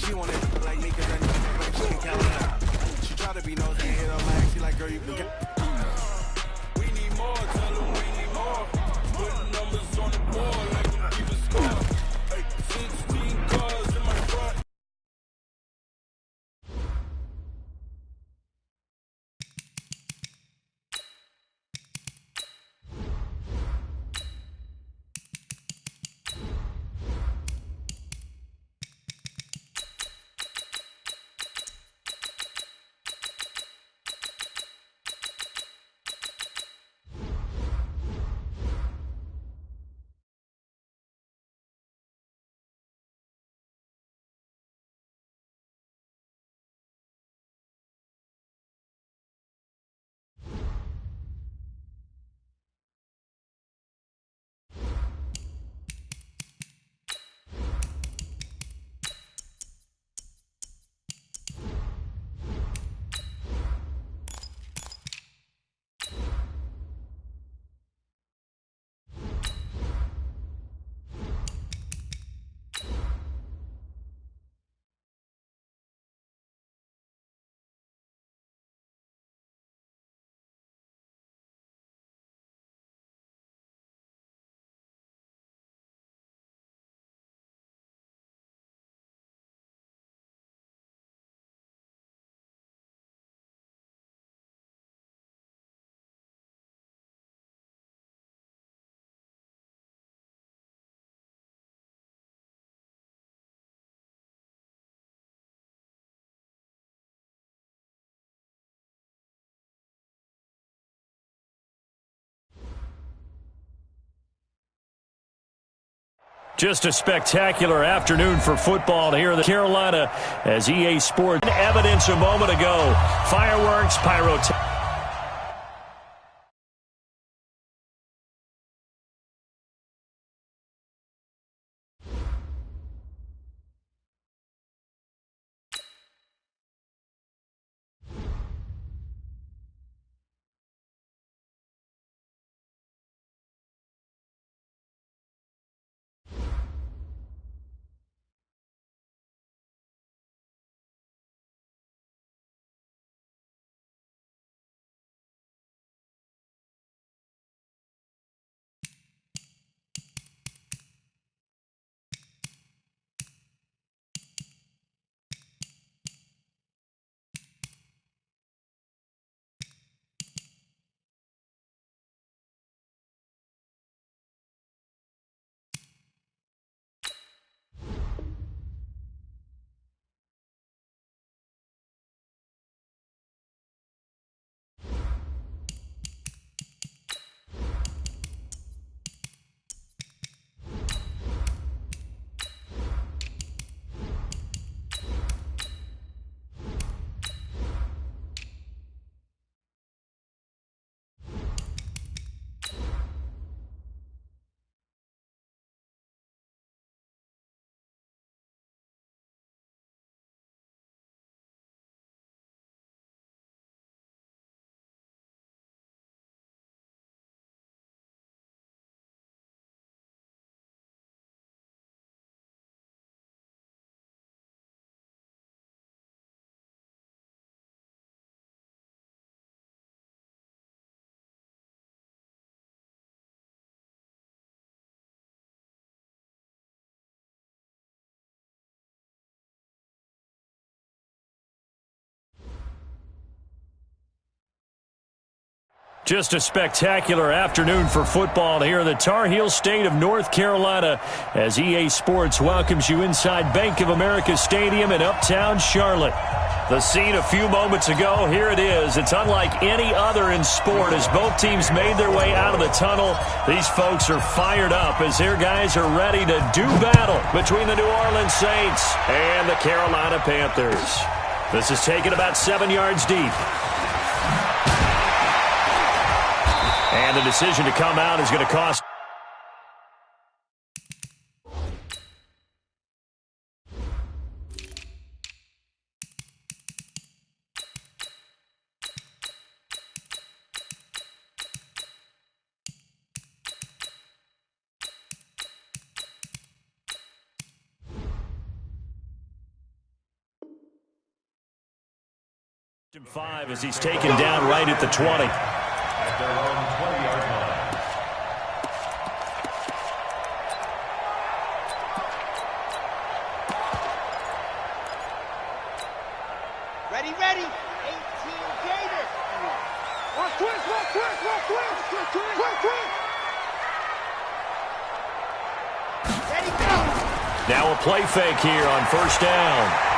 She wanted like niggas that like she can count up. She try to be nosy and hit her lag. She like, girl, you can get. We need more, tell them we need more. Putting numbers on the board like we keep a score. 16 cars in my front. Just a spectacular afternoon for football here in Carolina as EA Sports evidence a moment ago. Fireworks, pyrotechnics. Just a spectacular afternoon for football here in the Tar Heel state of North Carolina as EA Sports welcomes you inside Bank of America Stadium in Uptown Charlotte. The scene a few moments ago, here it is. It's unlike any other in sport as both teams made their way out of the tunnel. These folks are fired up as their guys are ready to do battle between the New Orleans Saints and the Carolina Panthers. This is taken about 7 yards deep. And the decision to come out is going to cost. 5 as he's taken down right at the 20. Ready. 18 Gators. One quick. Ready, go. Now a play fake here on first down.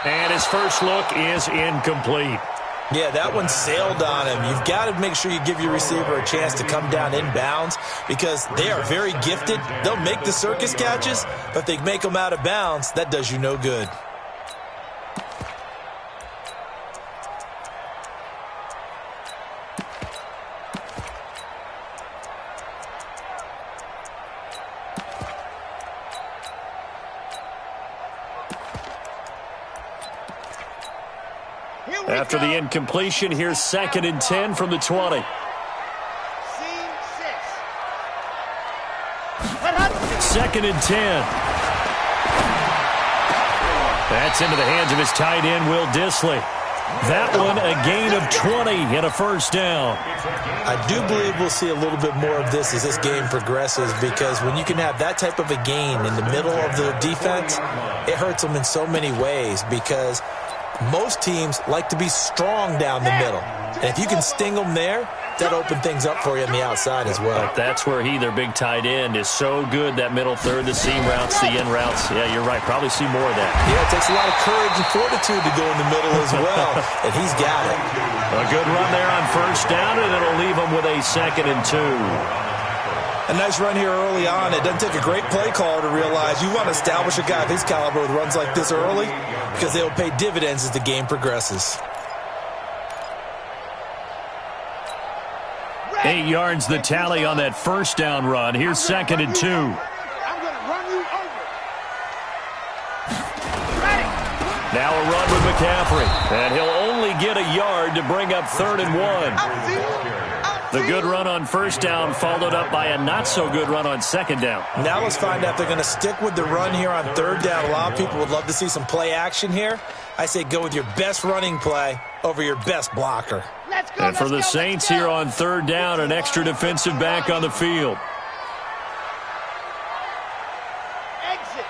And his first look is incomplete. Yeah, that one sailed on him. You've got to make sure you give your receiver a chance to come down inbounds because they are very gifted. They'll make the circus catches, but if they make them out of bounds, that does you no good. After the incompletion, here's 2nd and 10 from the 20. Second and 10. That's into the hands of his tight end, Will Dissly. That one a gain of 20 and a first down. I do believe we'll see a little bit more of this as this game progresses because when you can have that type of a gain in the middle of the defense, it hurts them in so many ways because most teams like to be strong down the middle. And if you can sting them there, that opens things up for you on the outside as well. But that's where their big tight end, is so good, that middle third, the seam routes, the in routes. Yeah, you're right. Probably see more of that. Yeah, it takes a lot of courage and fortitude to go in the middle as well, and he's got it. A good run there on first down, and it'll leave him with a 2nd and 2. A nice run here early on. It doesn't take a great play caller to realize you want to establish a guy of his caliber with runs like this early because they will pay dividends as the game progresses. 8 yards the tally on that first down run. Here's 2nd and 2. I'm going to run you over. Now a run with McCaffrey. And he'll only get a yard to bring up 3rd and 1. The good run on first down followed up by a not-so-good run on second down. Now let's find out if they're going to stick with the run here on third down. A lot of people would love to see some play action here. I say go with your best running play over your best blocker. And for the Saints here on third down, an extra defensive back on the field. Exit.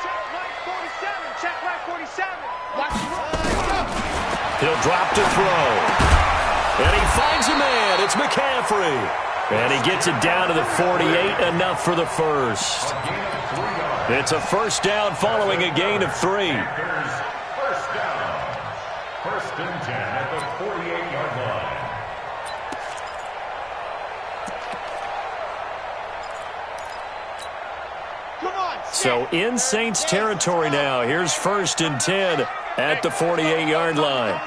Check right 47. He'll drop to throw. And he finds a man. It's McCaffrey. And he gets it down to the 48, enough for the first. It's a first down following a gain of 3. First down. 1st and 10 at the 48-yard line. So in Saints territory now. Here's 1st and 10 at the 48-yard line.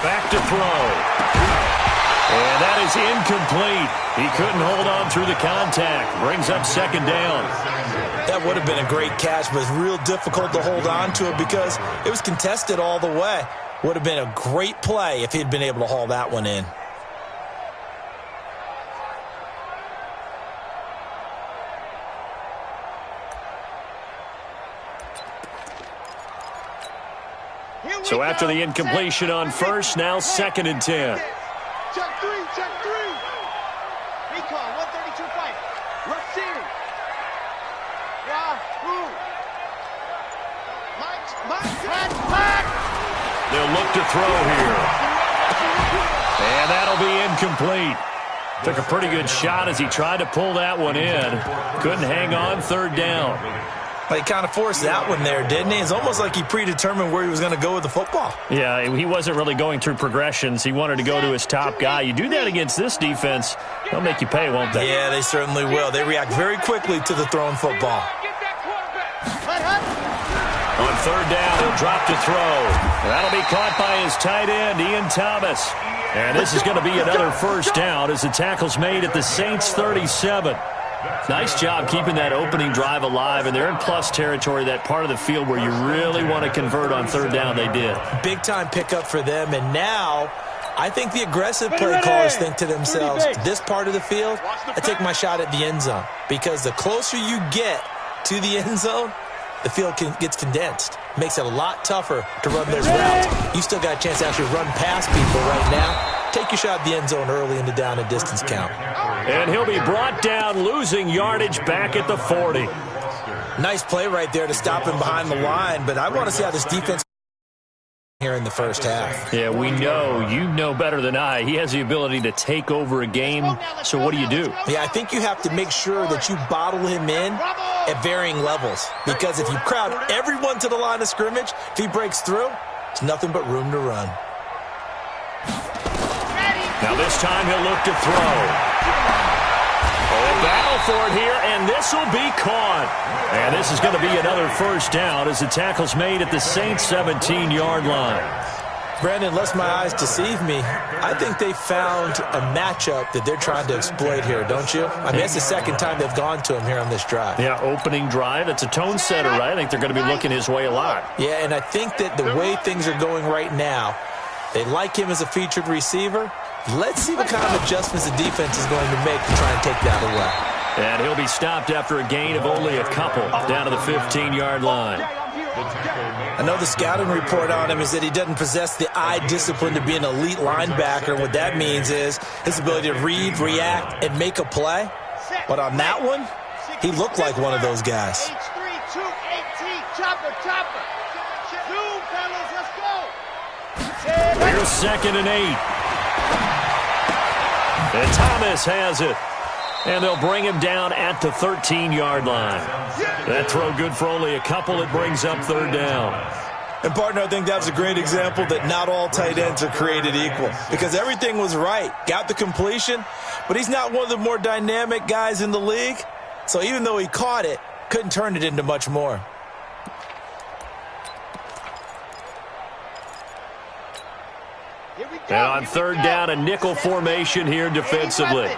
Back to throw. And that is incomplete. He couldn't hold on through the contact. Brings up 2nd down. That would have been a great catch, but it's real difficult to hold on to it because it was contested all the way. Would have been a great play if he'd been able to haul that one in. So after the incompletion on first, now 2nd and 10. Check 3. Recon, 132 fight. Rashid. Wahoo. Mike. They'll look to throw here. And that'll be incomplete. Took a pretty good shot as he tried to pull that one in. Couldn't hang on, 3rd down. He kind of forced that one there, didn't he? It's almost like he predetermined where he was going to go with the football. Yeah, he wasn't really going through progressions. He wanted to go to his top guy. You do that against this defense, they'll make you pay, won't they? Yeah, they certainly will. They react very quickly to the thrown football. On 3rd down, he'll drop to throw. That'll be caught by his tight end, Ian Thomas. And this is going to be another first down as the tackle's made at the Saints' 37. Nice job keeping that opening drive alive, and they're in plus territory, that part of the field where you really want to convert on 3rd down. They did. Big-time pickup for them, and now I think the aggressive play callers think to themselves, this part of the field, I take my shot at the end zone, because the closer you get to the end zone, the field gets condensed. Makes it a lot tougher to run those routes. You still got a chance to actually run past people right now. Take your shot at the end zone early in the down and distance count. And he'll be brought down, losing yardage back at the 40. Nice play right there to stop him behind the line, but I want to see how this defense here in the first half. Yeah, we know. You know better than I. He has the ability to take over a game, so what do you do? Yeah, I think you have to make sure that you bottle him in at varying levels, because if you crowd everyone to the line of scrimmage, if he breaks through, it's nothing but room to run. Now this time he'll look to throw. Oh, battle for it here, and this will be caught. And this is going to be another first down as the tackle's made at the Saints' 17-yard line. Brandon, lest my eyes deceive me, I think they found a matchup that they're trying to exploit here, don't you? I mean, it's the second time they've gone to him here on this drive. Yeah, opening drive. It's a tone setter, right? I think they're going to be looking his way a lot. Yeah, and I think that the way things are going right now, they like him as a featured receiver. Let's see what kind of adjustments the defense is going to make to try and take that away. And he'll be stopped after a gain of only a couple down to the 15-yard line. I know the scouting report on him is that he doesn't possess the eye discipline to be an elite linebacker. What that means is his ability to read, react, and make a play. But on that one, he looked like one of those guys. Here's 2nd and 8. And Thomas has it. And they'll bring him down at the 13-yard line. That throw good for only a couple. It brings up 3rd down. And, partner, I think that was a great example that not all tight ends are created equal, because everything was right. Got the completion, but he's not one of the more dynamic guys in the league. So even though he caught it, couldn't turn it into much more. And on 3rd down, a nickel formation here defensively.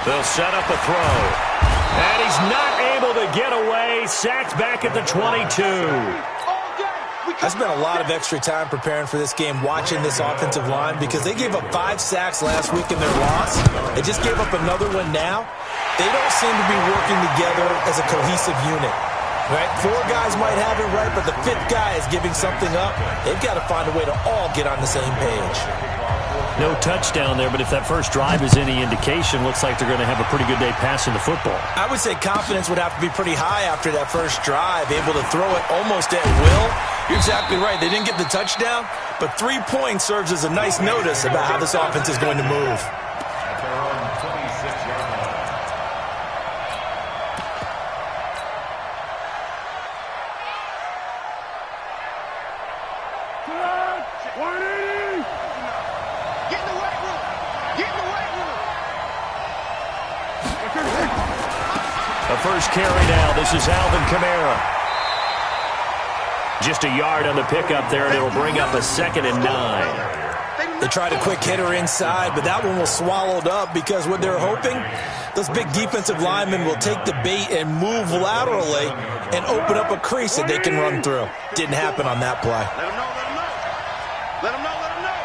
They'll set up a throw. And he's not able to get away. Sacked back at the 22. I spent a lot of extra time preparing for this game, watching this offensive line, because they gave up 5 sacks last week in their loss. They just gave up another one now. They don't seem to be working together as a cohesive unit. Right? 4 guys might have it right, but the 5th guy is giving something up. They've got to find a way to all get on the same page. No touchdown there, but if that first drive is any indication, looks like they're going to have a pretty good day passing the football. I would say confidence would have to be pretty high after that first drive, able to throw it almost at will. You're exactly right. They didn't get the touchdown, but 3 points serves as a nice notice about how this offense is going to move. The first carry now. This is Alvin Kamara. Just a yard on the pickup there, and it'll bring up a 2nd and 9. They tried a quick hitter inside, but that one was swallowed up because what they're hoping, those big defensive linemen will take the bait and move laterally and open up a crease that they can run through. Didn't happen on that play. Let them know, let them know. Let them know, let them know.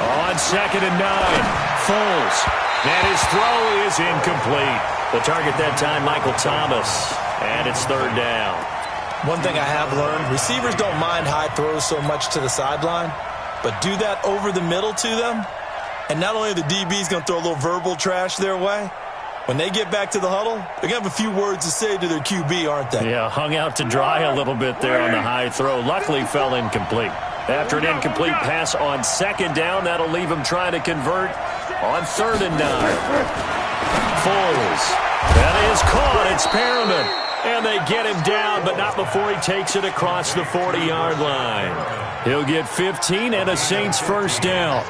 On 2nd and 9, Foles. And his throw is incomplete. The target that time, Michael Thomas. And it's 3rd down. One thing I have learned, receivers don't mind high throws so much to the sideline, but do that over the middle to them, and not only are the DBs going to throw a little verbal trash their way, when they get back to the huddle, they're going to have a few words to say to their QB, aren't they? Yeah, hung out to dry a little bit there on the high throw. Luckily fell incomplete. After an incomplete pass on 2nd down, that'll leave him trying to convert on 3rd and 9. Foles. That is caught. It's Perriman. And they get him down, but not before he takes it across the 40-yard line. He'll get 15 and a Saints first down.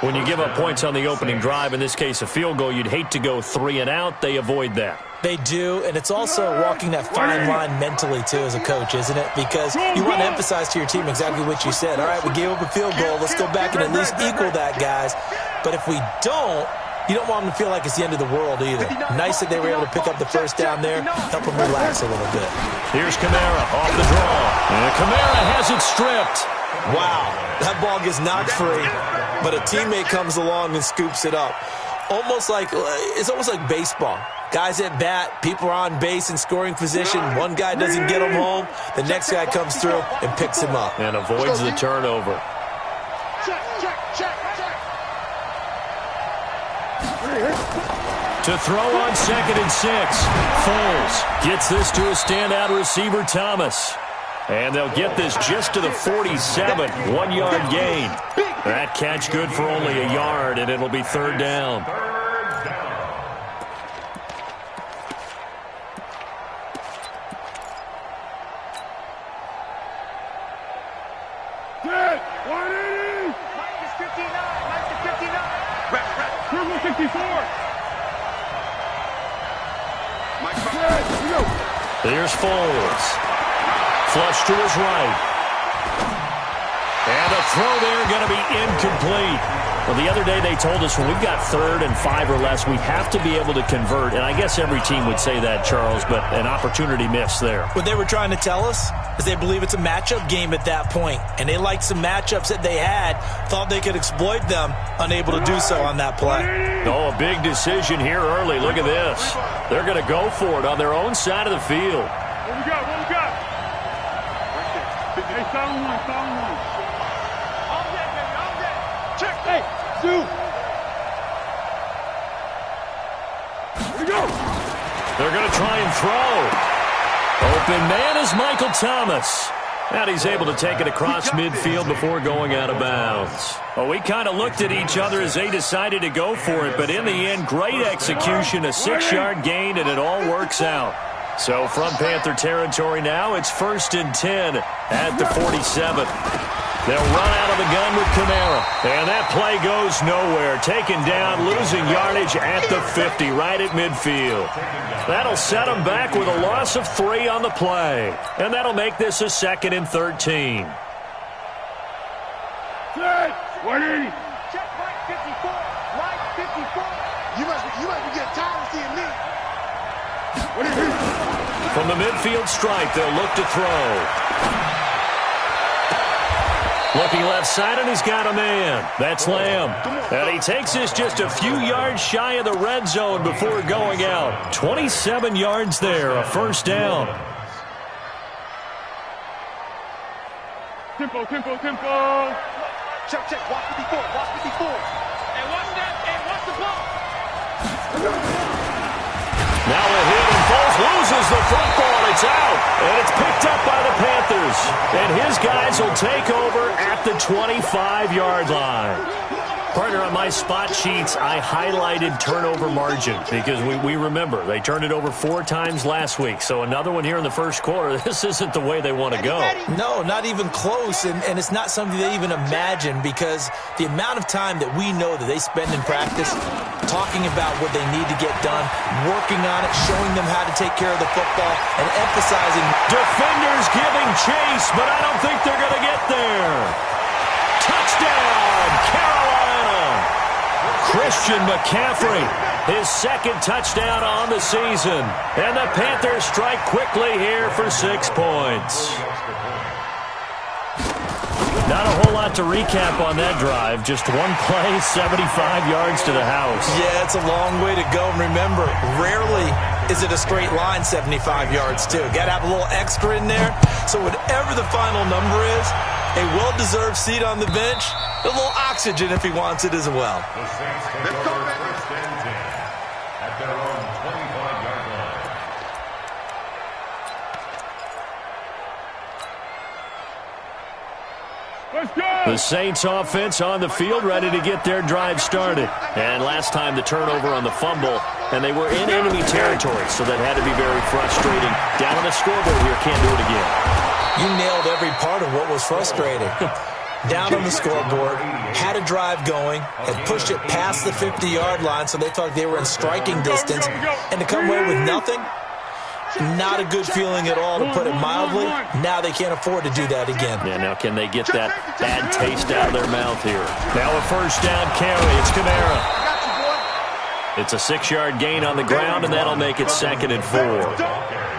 When you give up points on the opening drive, in this case a field goal, you'd hate to go 3 and out. They avoid that. They do, and it's also walking that fine line mentally, too, as a coach, isn't it? Because you want to emphasize to your team exactly what you said. All right, we gave up a field goal. Let's go back and at least equal that, guys. But if we don't, you don't want them to feel like it's the end of the world either. Nice that they were able to pick up the first down there, help them relax a little bit. Here's Kamara off the draw. And Kamara has it stripped. Wow, that ball gets knocked free, but a teammate comes along and scoops it up. It's almost like baseball. Guys at bat, people are on base in scoring position. One guy doesn't get him home. The next guy comes through and picks him up. And avoids the turnover. To throw on 2nd and 6. Foles gets this to a standout receiver, Thomas. And they'll get this just to the 47. 1-yard gain. That catch good for only a yard, and it'll be 3rd down. Here's Foles. Flush to his right. And a throw there going to be incomplete. Well, the other day they told us when we've got 3rd and 5 or less, we have to be able to convert. And I guess every team would say that, Charles, but an opportunity missed there. What they were trying to tell us is they believe it's a matchup game at that point. And they liked some matchups that they had, thought they could exploit them, unable to do so on that play. Oh, a big decision here early. Look at this. They're going to go for it on their own side of the field. What we got? What we got? Hey, silent one, silent one. All day, baby, all day. Check. Hey, Sue. Here we go. They're going to try and throw. Open man is Michael Thomas. And he's able to take it across midfield before going out of bounds. Well, we kind of looked at each other as they decided to go for it, but in the end, great execution, a 6-yard gain, and it all works out. So from Panther territory now, it's 1st and 10 at the 47. They'll run out of the gun with Kamara. And that play goes nowhere. Taken down, losing yardage at the 50, right at midfield. That'll set them back with a loss of 3 on the play. And that'll make this a 2nd and 13. Set. 180. Check right 54. Right 54. You must be getting tired of seeing me. From the midfield stripe, they'll look to throw. Looking left side, and he's got a man. That's Lamb. And he takes this just a few yards shy of the red zone before going out. 27 yards there, a 1st down. Tempo, tempo, tempo. Check, check. Watch 54. Watch 54. And watch that. And watch the ball. Now a hit, and Foles loses the football. It's out, and it's picked up by the Panthers. And his guys will take over at the 25-yard line. Partner, on my spot sheets, I highlighted turnover margin because we remember they turned it over 4 times last week. So another one here in the first quarter. This isn't the way they want to go. No, not even close, and it's not something they even imagine because the amount of time that we know that they spend in practice talking about what they need to get done, working on it, showing them how to take care of the football, and emphasizing. Defenders giving chase, but I don't think they're going to get there. Touchdown, Carolina! Christian McCaffrey, his 2nd touchdown on the season. And the Panthers strike quickly here for 6 points. Not a whole lot to recap on that drive. Just one play, 75 yards to the house. Yeah, it's a long way to go. And remember, rarely is it a straight line 75 yards, too. Got to have a little extra in there. So whatever the final number is, a well-deserved seat on the bench, a little oxygen if he wants it as well. The Saints take over 1st and 10 at their own 25-yard line. Let's go. The Saints offense on the field, ready to get their drive started. And last time the turnover on the fumble, and they were in enemy territory, so that had to be very frustrating. Down on the scoreboard here, can't do it again. You nailed every part of what was frustrating. Down on the scoreboard, had a drive going, had pushed it past the 50-yard line, so they thought they were in striking distance, and to come away with nothing, not a good feeling at all, to put it mildly. Now they can't afford to do that again. Yeah, now can they get that bad taste out of their mouth here? Now a 1st down carry. It's Kamara. It's a 6-yard gain on the ground, and that'll make it 2nd and 4.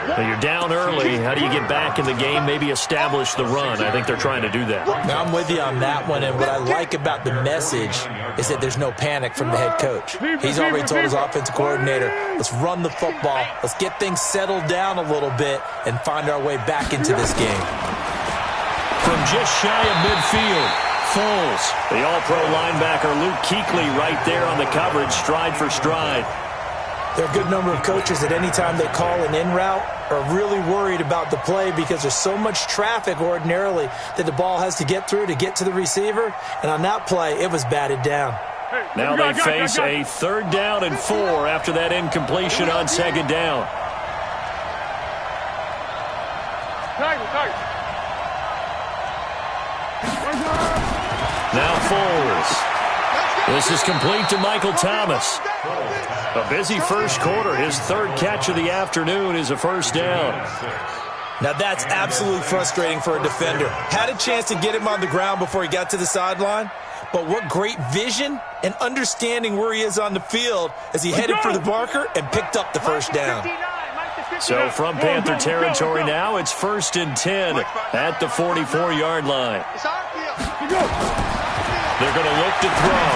Now you're down early. How do you get back in the game, maybe establish the run? I think they're trying to do that. Now, I'm with you on that one, and what I like about the message is that there's no panic from the head coach. He's already told his offensive coordinator, let's run the football, let's get things settled down a little bit, and find our way back into this game. From just shy of midfield, Foles, the all-pro linebacker Luke Kuechly right there on the coverage, stride for stride. There are a good number of coaches that any time they call an in route are really worried about the play because there's so much traffic ordinarily that the ball has to get through to get to the receiver. And on that play, it was batted down. Now they face a 3rd down and 4 after that incompletion on 2nd down. Now Foles. This is complete to Michael Thomas. A busy first quarter. His 3rd catch of the afternoon is a 1st down. Now that's absolutely frustrating for a defender. Had a chance to get him on the ground before he got to the sideline, but what great vision and understanding where he is on the field as he headed for the marker and picked up the 1st down. So from Panther territory now, it's 1st and 10 at the 44-yard line. They're going to look to throw.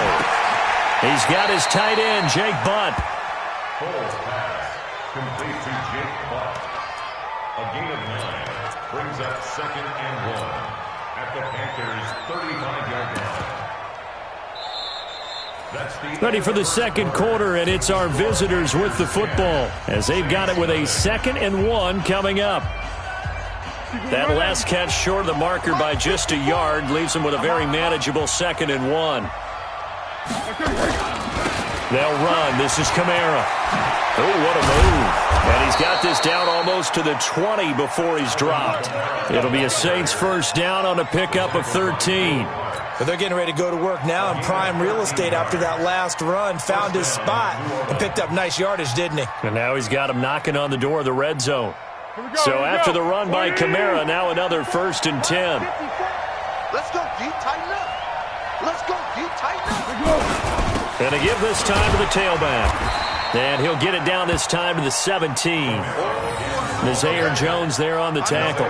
He's got his tight end, Jake Butt. Full pass, complete to Jake Butt. A gain of 9 brings up 2nd and 1 at the Panthers' 35-yard line. That's the Ready for the 2nd quarter, and it's our visitors with the football as they've got it with a 2nd and 1 coming up. That last catch short of the marker by just a yard leaves them with a very manageable 2nd and 1. They'll run. This is Kamara. Oh, what a move. And he's got this down almost to the 20 before he's dropped. It'll be a Saints 1st down on a pickup of 13. But they're getting ready to go to work now in prime real estate after that last run. Found his spot and picked up nice yardage, didn't he? And now he's got him knocking on the door of the red zone. So after the run by Kamara, now another 1st and 10. Let's go deep, tighten up. Let's go deep, tighten up. And to give this time to the tailback. And he'll get it down this time to the 17. Nazaire Jones there on the tackle.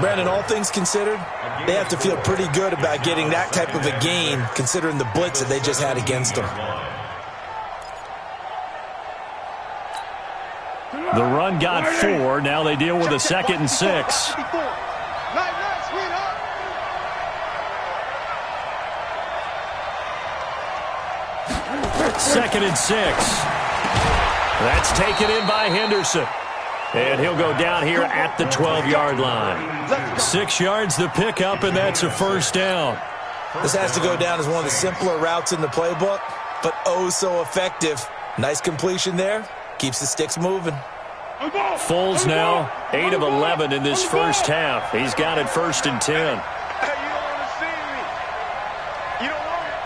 Brandon, all things considered, they have to feel pretty good about getting that type of a gain considering the blitz that they just had against them. The run got 4. Now they deal with a 2nd and 6. Second and 6. That's taken in by Henderson. And he'll go down here at the 12-yard line. 6 yards the pickup, and that's a 1st down. This has to go down as one of the simpler routes in the playbook, but oh so effective. Nice completion there. Keeps the sticks moving. Foles now 8 of 11 in this first half. He's got it 1st and 10. Hey, you don't want to see me. You don't want it.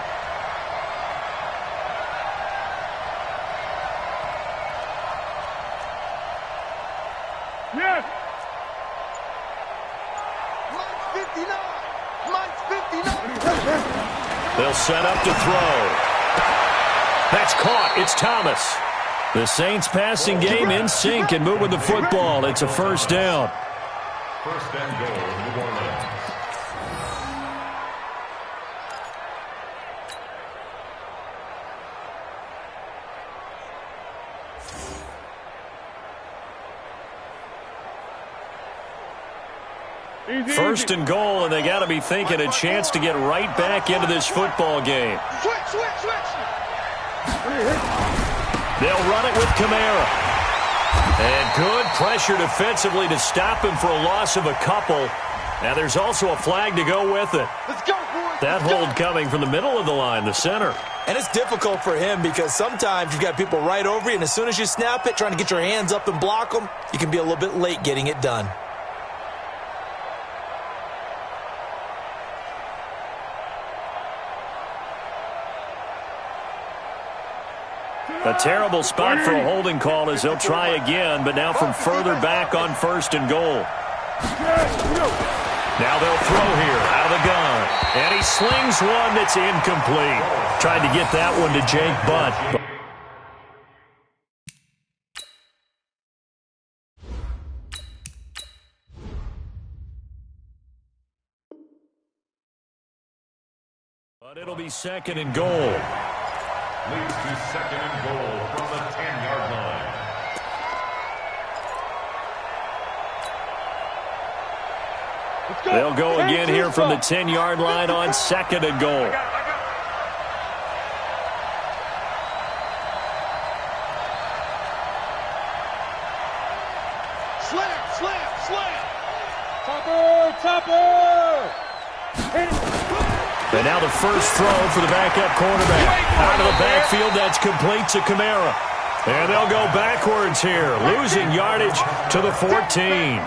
Yes. Mike's 59. They'll set up to throw. That's caught. It's Thomas. The Saints passing game in sync and moving the football. It's a 1st down. 1st and goal, New Orleans. First and goal, and they got to be thinking a chance to get right back into this football game. Switch. They'll run it with Kamara. And good pressure defensively to stop him for a loss of a couple. Now there's also a flag to go with it. Let's go, boys. That hold coming from the middle of the line, the center. And it's difficult for him because sometimes you've got people right over you, and as soon as you snap it, trying to get your hands up and block them, you can be a little bit late getting it done. A terrible spot for a holding call as they'll try again, but now from further back on 1st and goal. Now they'll throw here out of the gun. And he slings one that's incomplete. Tried to get that one to Jake Butt. But it'll be second and goal. Leads to second and goal from the 10-yard line. They'll go again here from the 10-yard line on second and goal. Slam. Topper. And now the first throw for the backup quarterback. Out of the backfield, that's complete to Kamara. And they'll go backwards here, losing yardage to the 14.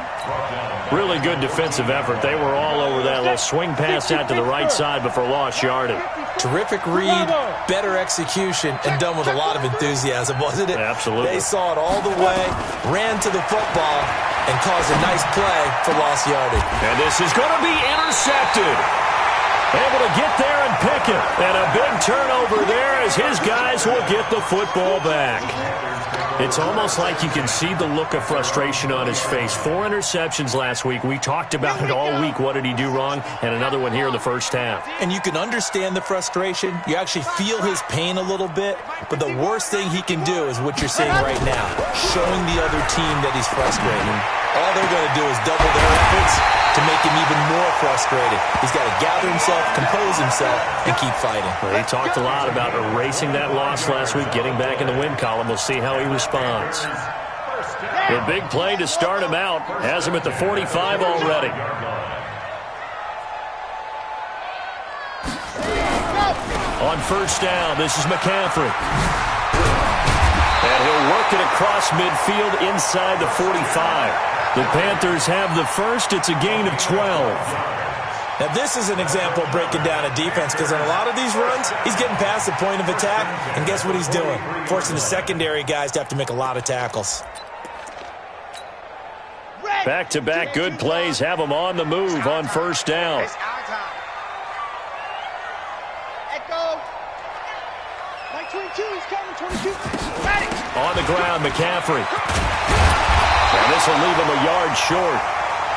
Really good defensive effort. They were all over that little swing pass out to the right side before lost yardage. Terrific read, better execution, and done with a lot of enthusiasm, wasn't it? Absolutely. They saw it all the way, ran to the football, and caused a nice play for lost yardage. And this is going to be intercepted. Able to get there and pick it. And a big turnover there as his guys will get the football back. It's almost like you can see the look of frustration on his face. 4 interceptions last week. We talked about it all week. What did he do wrong? And another one here in the first half. And you can understand the frustration. You actually feel his pain a little bit. But the worst thing he can do is what you're seeing right now, showing the other team that he's frustrated. All they're going to do is double their efforts to make him even more frustrated. He's got to gather himself, compose himself, and keep fighting. Well, he talked a lot about erasing that loss last week, getting back in the win column. We'll see how he responds. The big play to start him out has him at the 45 already. On first down, this is McCaffrey. And he'll work it across midfield inside the 45. The Panthers have the first. It's a gain of 12. Now, this is an example of breaking down a defense because on a lot of these runs, he's getting past the point of attack, and guess what he's doing? Forcing the secondary guys to have to make a lot of tackles. Back-to-back good plays have them on the move on first down. It's our time. Let go. Like 22, he's coming, 22. Ready. On the ground, McCaffrey. And this will leave him a yard short.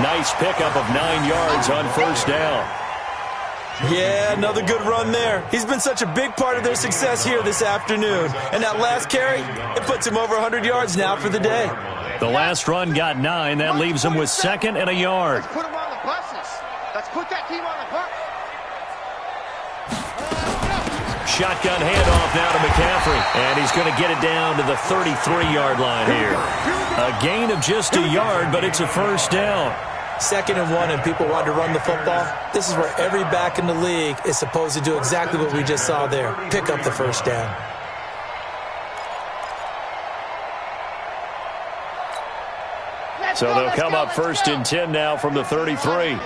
Nice pickup of 9 yards on first down. Yeah, another good run there. He's been such a big part of their success here this afternoon. And that last carry, it puts him over 100 yards now for the day. The last run got 9. That leaves him with second and a yard. Let's put him on the buses. Let's put that team on the bus. Shotgun handoff now to McCaffrey. And he's going to get it down to the 33-yard line here. A gain of just a yard, but it's a first down. 2nd and 1, and people want to run the football. This is where every back in the league is supposed to do exactly what we just saw there. Pick up the first down. So they'll come up first and 10 now from the 33.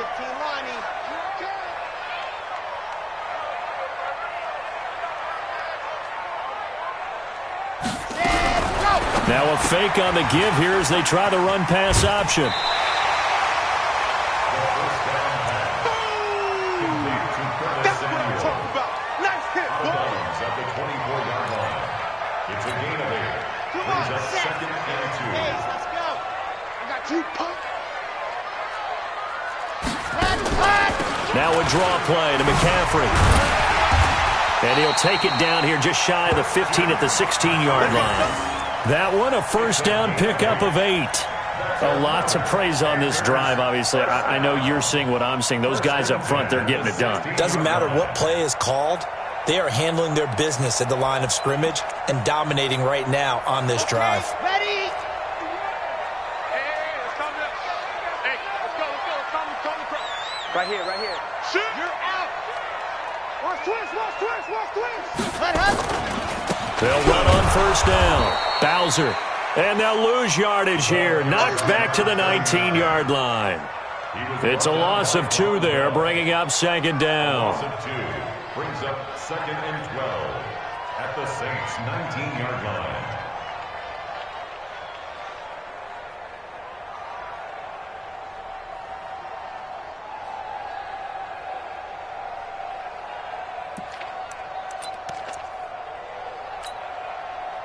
Now a fake on the give here as they try the run-pass option. That's what I'm talking about. Nice hit, boy. At the 24-yard line. It's a gain of 8. Brings up second and 2. Let's go. I got you, punk. Now a draw play to McCaffrey. And he'll take it down here just shy of the 15 at the 16-yard line. That one, a first down pickup of 8. A lot to praise on this drive, obviously. I know you're seeing what I'm seeing. Those guys up front, they're getting it done. Doesn't matter what play is called. They are handling their business at the line of scrimmage and dominating right now on this drive. Ready? Hey, let's calm down. Hey, let's go. Calm the crowd. Right here. Shoot. You're out. Watch twist. Let him. They'll run on first down. Bowser. And they'll lose yardage here. Knocked back to the 19-yard line. It's a loss of 2 there, bringing up second down. Brings up second and 12 at the Saints' 19-yard line.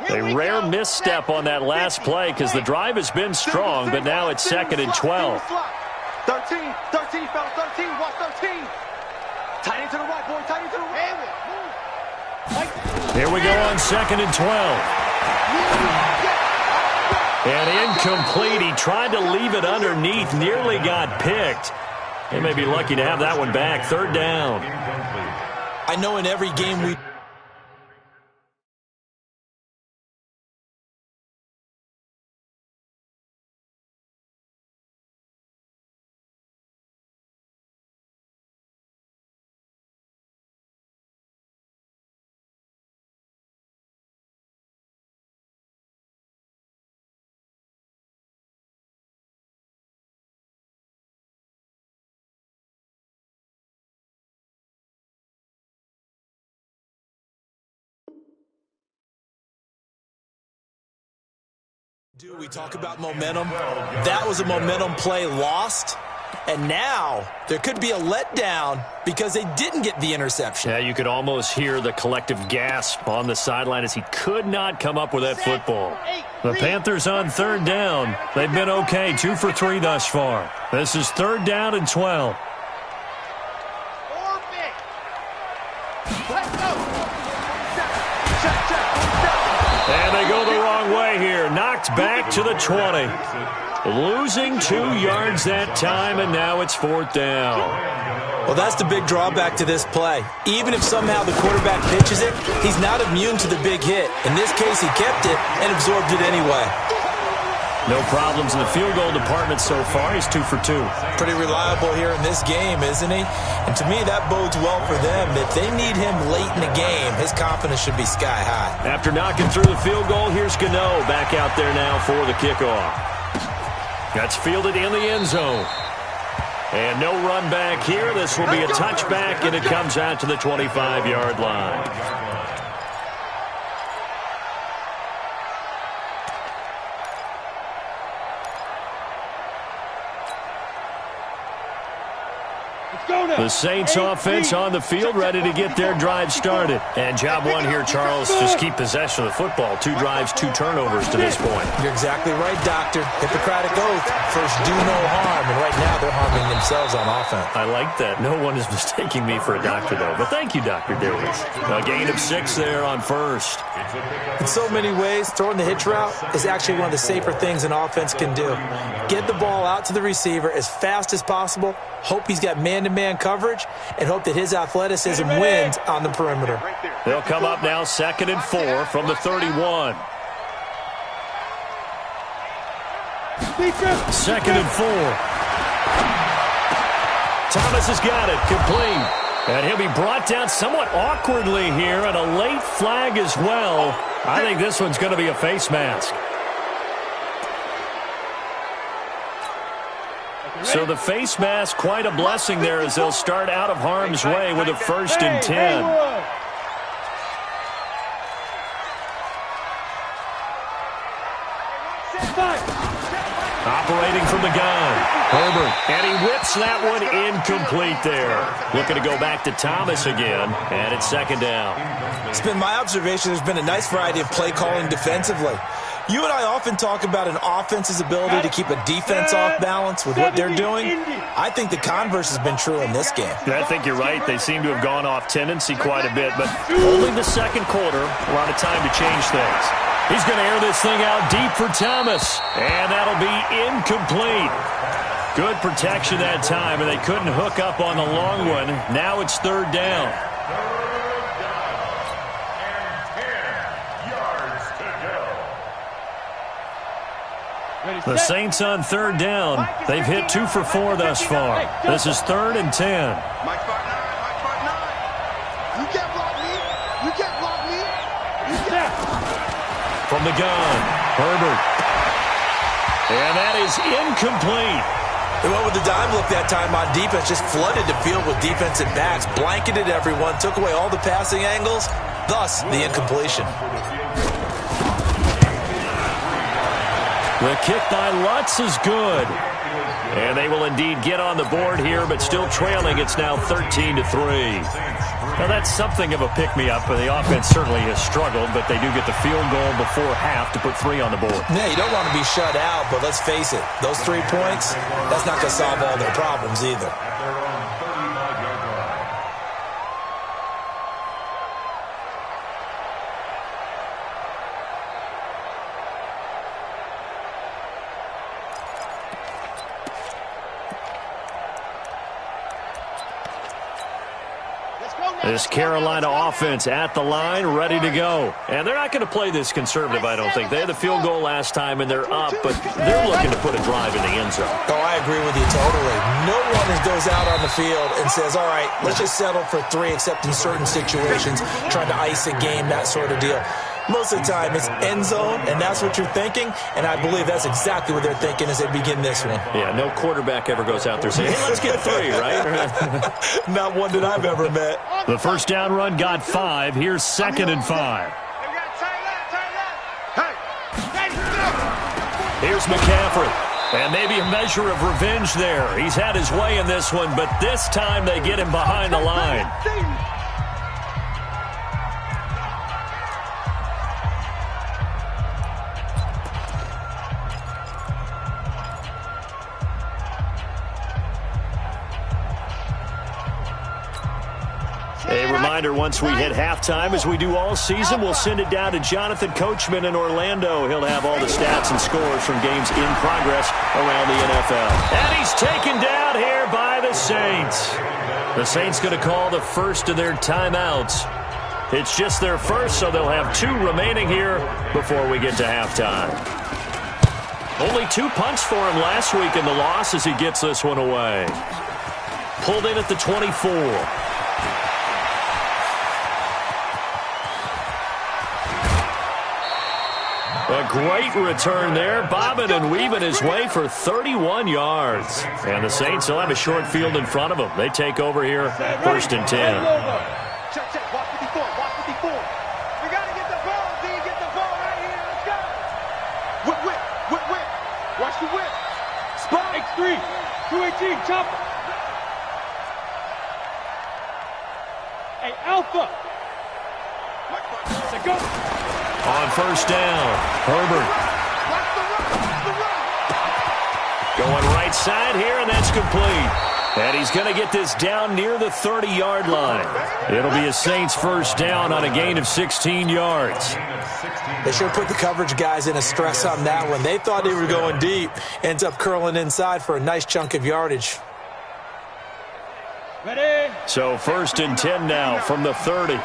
A rare misstep on that last play because the drive has been strong, but now it's second and 12. 13, fella, 13, watch 13. Tight end to the right, boy. Tight end to the right. Here we go on 2nd and 12. And incomplete. He tried to leave it underneath. Nearly got picked. They may be lucky to have that one back. 3rd down. I know in every game we... We talk about momentum. That was a momentum play lost. And now there could be a letdown because they didn't get the interception. Yeah, you could almost hear the collective gasp on the sideline as he could not come up with that football. The Panthers on 3rd down. They've been okay, 2 for 3 thus far. This is 3rd down and 12. And they go the wrong way here. Knocked back to the 20. Losing 2 yards that time, and now it's 4th down. Well, that's the big drawback to this play. Even if somehow the quarterback pitches it, he's not immune to the big hit. In this case, he kept it and absorbed it anyway. No problems in the field goal department so far. He's 2 for 2. Pretty reliable here in this game, isn't he? And to me, that bodes well for them. If they need him late in the game, his confidence should be sky high. After knocking through the field goal, here's Gano back out there now for the kickoff. That's fielded in the end zone. And no run back here. This will be a touchback, and it comes out to the 25-yard line. The Saints offense on the field, ready to get their drive started. And job one here, Charles, just keep possession of the football. 2 drives, 2 turnovers to this point. You're exactly right, Doctor. Hippocratic oath. First, do no harm. And right now, they're harming themselves on offense. I like that. No one is mistaking me for a doctor, though. But thank you, Dr. Davis. A gain of 6 there on 1st. In so many ways, throwing the hitch route is actually one of the safer things an offense can do. Get the ball out to the receiver as fast as possible, hope he's got man-to-man coverage, and hope that his athleticism wins on the perimeter. They'll come up now 2nd and 4 from the 31. 2nd and 4. Thomas has got it, complete. And he'll be brought down somewhat awkwardly here, and a late flag as well. I think this one's going to be a face mask. So the face mask, quite a blessing there as they'll start out of harm's way with a 1st and 10. Operating from the gun, Herbert, and he whips that one incomplete there. Looking to go back to Thomas again, and it's 2nd down. It's been my observation there's been a nice variety of play calling defensively. You and I often talk about an offense's ability to keep a defense off balance with what they're doing. I think the converse has been true in this game. I think you're right. They seem to have gone off tendency quite a bit, but only the 2nd quarter, a lot of time to change things. He's going to air this thing out deep for Thomas, and that'll be incomplete. Good protection that time, and they couldn't hook up on the long one. Now it's 3rd down. The Saints on 3rd down. They've hit 2 for 4 thus far. This is 3rd and 10. Mike Spark 9. Mike Spark 9. You can't block me. You can't block me. You can't. From the gun, Herbert. And that is incomplete. They went with the dime look that time on defense, just flooded the field with defensive backs, blanketed everyone, took away all the passing angles, thus the incompletion. The kick by Lutz is good. And they will indeed get on the board here, but still trailing. It's now 13-3. Now, that's something of a pick-me-up, and the offense certainly has struggled, but they do get the field goal before half to put 3 on the board. Yeah, you don't want to be shut out, but let's face it, those 3 points, that's not going to solve all their problems either. This Carolina offense at the line, ready to go. And they're not going to play this conservative, I don't think. They had the field goal last time, and they're up, but they're looking to put a drive in the end zone. Oh, I agree with you totally. No one goes out on the field and says, all right, let's just settle for 3, except in certain situations, trying to ice a game, that sort of deal. Most of the time, it's end zone, and that's what you're thinking, and I believe that's exactly what they're thinking as they begin this one. Yeah, no quarterback ever goes out there saying, hey, let's get 3, right? Not one that I've ever met. The first down run got 5. Here's 2nd and 5. Here's McCaffrey. And maybe a measure of revenge there. He's had his way in this one, but this time they get him behind the line. A reminder, once we hit halftime, as we do all season, we'll send it down to Jonathan Coachman in Orlando. He'll have all the stats and scores from games in progress around the NFL. And he's taken down here by the Saints. The Saints going to call the first of their timeouts. It's just their first, so they'll have 2 remaining here before we get to halftime. Only 2 punts for him last week in the loss as he gets this one away. Pulled in at the 24. A great return there, bobbing and weaving his way for 31 yards. And the Saints will have a short field in front of them. They take over here, 1st and 10. Check, check. Watch 54. Watch 54. We got to get the ball, D. Get the ball right here. Let's go. Whip, whip. Whip, whip. Watch the whip. Spot. X3. 218. Chopper. Hey, Alpha. Let's go. On 1st down, Herbert. Going right side here, and that's complete. And he's going to get this down near the 30-yard line. It'll be a Saints 1st down on a gain of 16 yards. They should have put the coverage guys in a stress on that one. They thought they were going deep. Ends up curling inside for a nice chunk of yardage. Ready? So 1st and 10 now from the 30.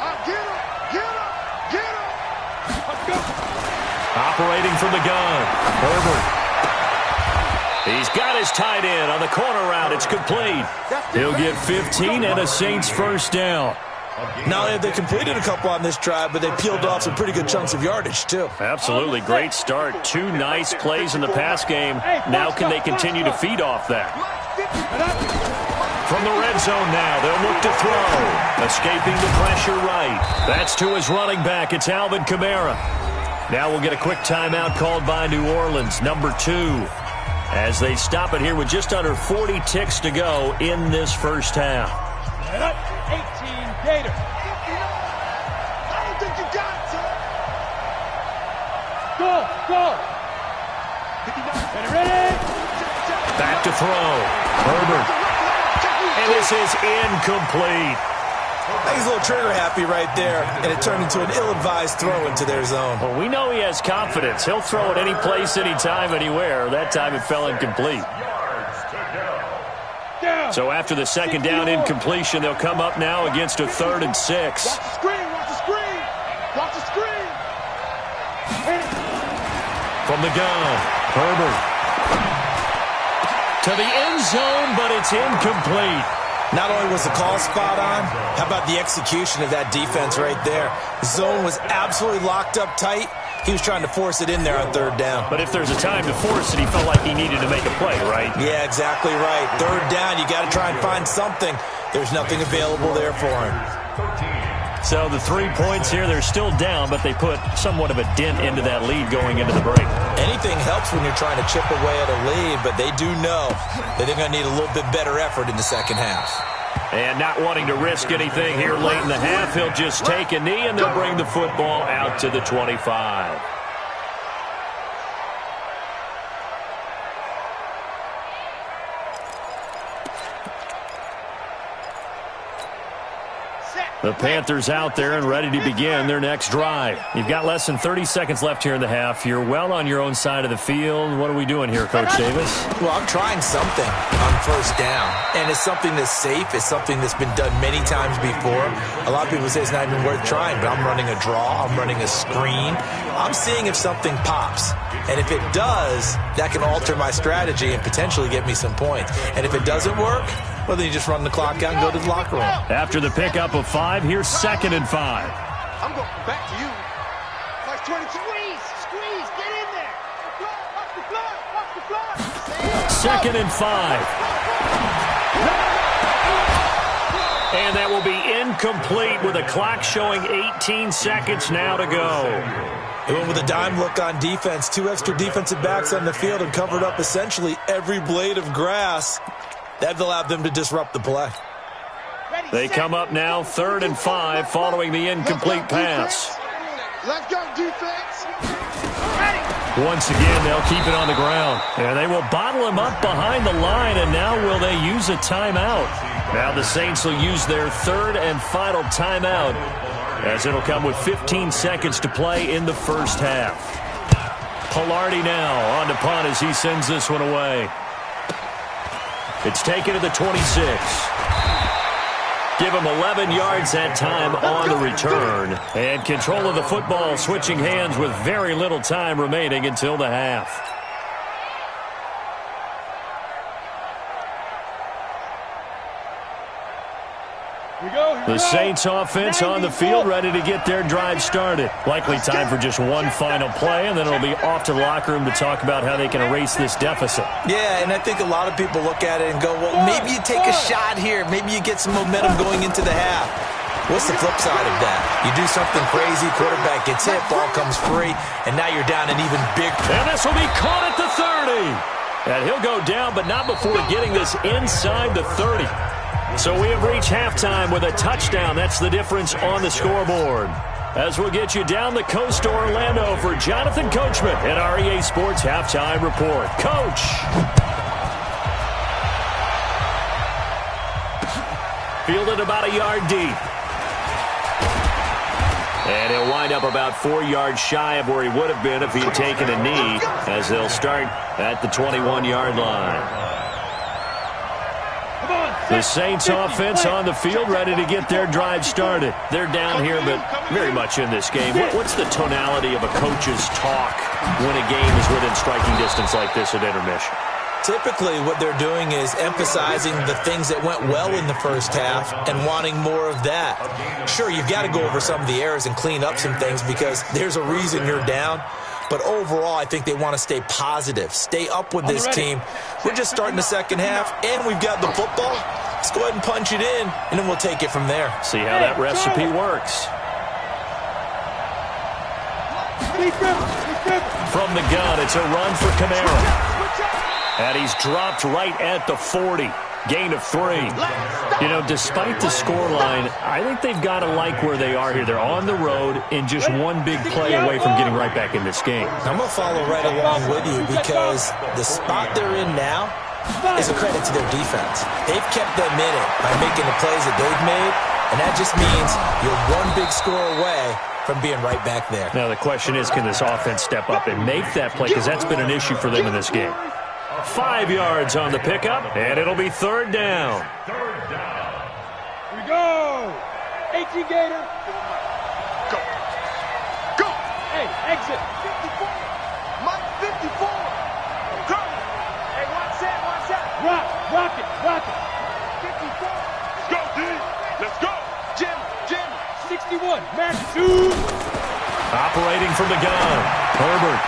Operating from the gun, Herbert. He's got his tight end on the corner route. It's complete. He'll get 15 and a Saints 1st down. Not only have they completed a couple on this drive, but they peeled off some pretty good chunks of yardage, too. Absolutely. Great start. 2 nice plays in the pass game. Now can they continue to feed off that? From the red zone now, they'll look to throw. Escaping the pressure right. That's to his running back. It's Alvin Kamara. Now we'll get a quick timeout called by New Orleans, number 2, as they stop it here with just under 40 ticks to go in this 1st half. 18 Gator. I don't think you got it, sir. Go. Ready? Back to throw. Herbert. And this is incomplete. He's a little trigger happy right there, and it turned into an ill-advised throw into their zone. Well, we know he has confidence. He'll throw it any place, anytime, anywhere. That time it fell incomplete. So after the 2nd down incompletion, they'll come up now against a 3rd and 6. Watch the screen. Watch the screen. Watch the screen. From the gun, Herbert. To the end zone, but it's incomplete. Not only was the call spot on, how about the execution of that defense right there? The zone was absolutely locked up tight. He was trying to force it in there on 3rd down. But if there's a time to force it, he felt like he needed to make a play, right? Yeah, exactly right. 3rd down, you got to try and find something. There's nothing available there for him. So the 3 points here, they're still down, but they put somewhat of a dent into that lead going into the break. Anything helps when you're trying to chip away at a lead, but they do know that they're going to need a little bit better effort in the 2nd half. And not wanting to risk anything here late in the half, he'll just take a knee, and they'll bring the football out to the 25. Set. The Panthers out there and ready to begin their next drive. You've got less than 30 seconds left here in the half. You're well on your own side of the field. What are we doing here, Coach Davis? Well, I'm trying something on first down, and it's something that's safe. It's something that's been done many times before. A lot of people say it's not even worth trying, but I'm running a draw. I'm running a screen. I'm seeing if something pops, and if it does, that can alter my strategy and potentially get me some points. And if it doesn't work, well, then you just run the clock out and go to the locker room. After the pickup of 5, here's 2nd and 5. I'm going back to you. Like 20. Squeeze, get in there. Watch the flood. 2nd and 5. And that will be incomplete with a clock showing 18 seconds now to go. They went with a dime look on defense. 2 extra defensive backs on the field and covered up essentially every blade of grass. That allowed them to disrupt the play. They come up now 3rd and 5 following the incomplete pass. Let's go, defense. Once again, they'll keep it on the ground. And they will bottle him up behind the line, and now will they use a timeout? Now the Saints will use their 3rd and final timeout, as it'll come with 15 seconds to play in the first half. Pilardi now on to punt as he sends this one away. It's taken to the 26. Give him 11 yards that time on the return. And control of the football switching hands with very little time remaining until the half. The Saints offense on the field ready to get their drive started. Likely time for just one final play, and then it'll be off to the locker room to talk about how they can erase this deficit. Yeah, and I think a lot of people look at it and go, well, maybe you take a shot here. Maybe you get some momentum going into the half. What's the flip side of that? You do something crazy, quarterback gets hit, ball comes free, and now you're down an even bigger. And this will be caught at the 30. And he'll go down, but not before getting this inside the 30. So we have reached halftime with a touchdown. That's the difference on the scoreboard. As we'll get you down the coast to Orlando for Jonathan Coachman at our EA Sports Halftime Report. Coach. Fielded about a yard deep. And he'll wind up about 4 yards shy of where he would have been if he had taken a knee, as they'll start at the 21-yard line. The Saints offense on the field ready to get their drive started. They're down here, but very much in this game. What's the tonality of a coach's talk when a game is within striking distance like this at intermission? Typically, what they're doing is emphasizing the things that went well in the first half and wanting more of that. Sure, you've got to go over some of the errors and clean up some things because there's a reason you're down. But overall, I think they want to stay positive, stay up with this team. We're just starting the second half, and we've got the football. Let's go ahead and punch it in, and then we'll take it from there. See how that recipe works. From the gun, it's a run for Kamara. And he's dropped right at the 40. Gain of 3. You know, despite the scoreline, I think they've got to like where they are here. They're on the road and just one big play away from getting right back in this game. I'm going to follow right along with you because the spot they're in now is a credit to their defense. They've kept them in it by making the plays that they've made, and that just means you're one big score away from being right back there. Now the question is, can this offense step up and make that play? Because that's been an issue for them in this game. 5 yards on the pickup, and it'll be 3rd down. Here we go. 18 Gator. Go. Go. Hey, exit. 54. Mike, 54. Go. Hey, watch that. Rock it. 54. Let's go, D. Let's go. Jim. 61. Match 2. Operating from the gun. Herbert.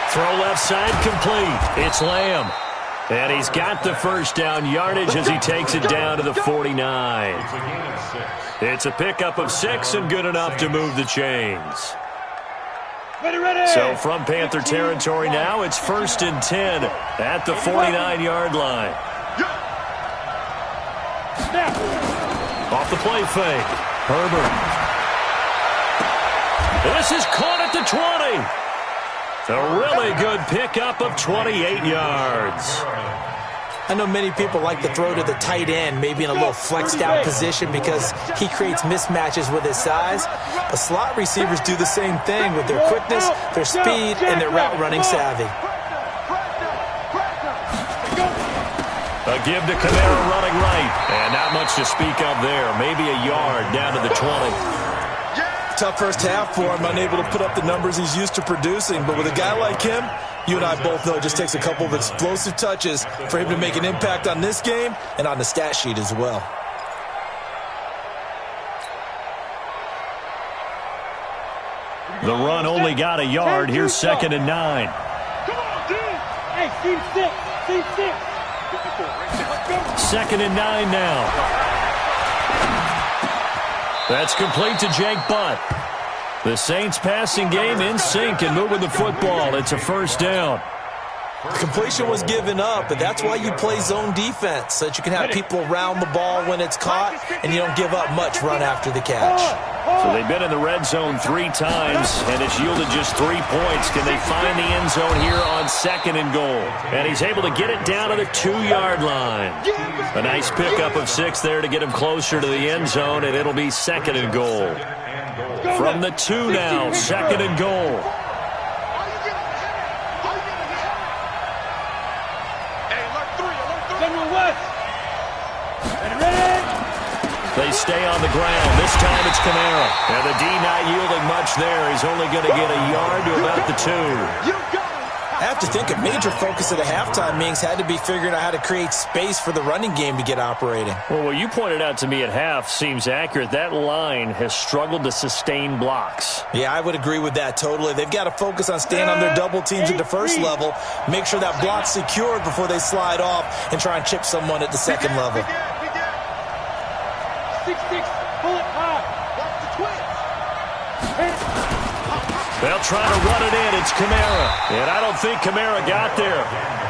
Throw left side complete. It's Lamb. And he's got the first down yardage as he takes it down to the 49. It's a pickup of 6 and good enough to move the chains. Ready. So from Panther territory now, it's 1st and 10 at the 49-yard line. Off the play fake. Herbert. This is caught at the 20. A really good pickup of 28 yards. I know many people like to throw to the tight end, maybe in a little flexed out position because he creates mismatches with his size. But slot receivers do the same thing with their quickness, their speed, and their route running savvy. A give to Kamara running right. And not much to speak of there. Maybe a yard down to the 20. Tough first half for him, unable to put up the numbers he's used to producing. But with a guy like him, you and I both know it just takes a couple of explosive touches for him to make an impact on this game and on the stat sheet as well. The run only got a yard. Here's 2nd and 9. Come on, dude. Hey, team 6. Team 6. 2nd and 9 now. That's complete to Jake Butt. The Saints passing game in sync and moving the football. It's a first down. Completion was given up, but that's why you play zone defense, so that you can have people around the ball when it's caught, and you don't give up much run after the catch. So they've been in the red zone 3 times, and it's yielded just 3 points. Can they find the end zone here on 2nd and goal? And he's able to get it down to the 2-yard line. A nice pickup of 6 there to get him closer to the end zone, and it'll be 2nd and goal. From the 2 now, 2nd and goal. They stay on the ground. This time it's Kamara. And the D not yielding much there. He's only going to get a yard to about the 2. I have to think a major focus of the halftime meetings had to be figuring out how to create space for the running game to get operating. Well, what you pointed out to me at half seems accurate. That line has struggled to sustain blocks. Yeah, I would agree with that totally. They've got to focus on staying on their double teams at the first level, make sure that block's secured before they slide off and try and chip someone at the second level. 6-6, pull it high. Watch the twins. They'll try to run it in. It's Kamara. And I don't think Kamara got there.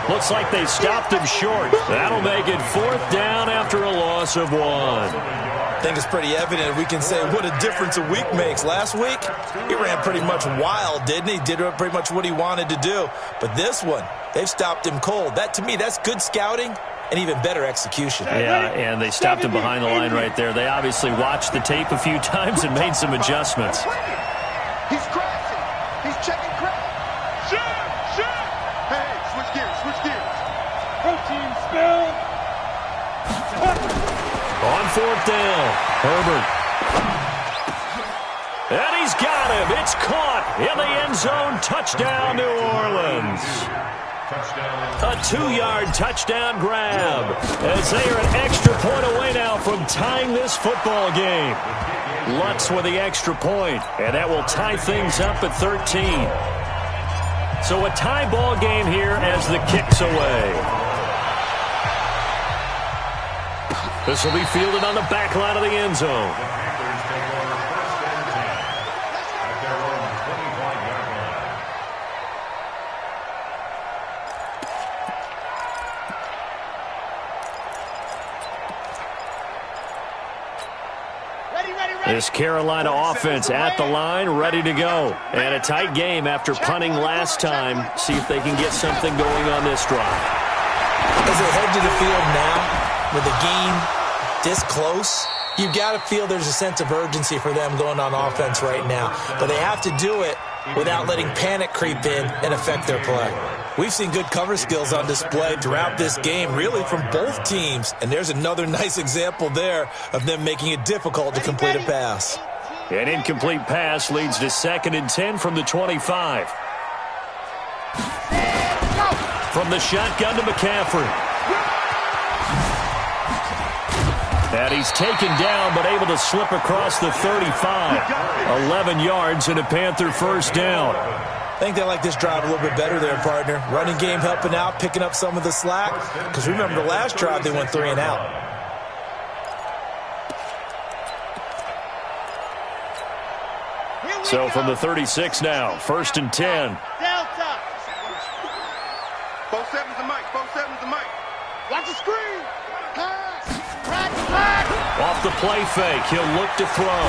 Looks like they stopped him short. That'll make it 4th down after a loss of 1. I think it's pretty evident. We can say what a difference a week makes. Last week, he ran pretty much wild, didn't he? Did pretty much what he wanted to do. But this one, they've stopped him cold. That, to me, that's good scouting and even better execution. Yeah, and they stopped him behind the line right there. They obviously watched the tape a few times and made some adjustments. He's crashing. He's checking crash. Shoot! Hey, switch gears. Protein spill. On 4th down, Herbert. And he's got him. It's caught in the end zone. Touchdown, New Orleans. A 2-yard touchdown grab as they are an extra point away now from tying this football game. Lutz with the extra point, and that will tie things up at 13. So a tie ball game here as the kick's away. This will be fielded on the back line of the end zone. This Carolina offense at the line, ready to go. And a tight game after punting last time. See if they can get something going on this drive. As they head to the field now, with the game this close, you've got to feel there's a sense of urgency for them going on offense right now. But they have to do it without letting panic creep in and affect their play. We've seen good cover skills on display throughout this game, really from both teams. And there's another nice example there of them making it difficult to complete a pass. An incomplete pass leads to 2nd and 10 from the 25. From the shotgun to McCaffrey. And he's taken down but able to slip across the 35. 11 yards and a Panther first down. I think they like this drive a little bit better there, partner. Running game helping out, picking up some of the slack. Because remember the last drive, they went 3 and out. So from the 36 now, 1st and 10. Delta. 4-7's the mic. 4-7's the mic. Watch the screen. Pass. Rack. Off the play fake, he'll look to throw.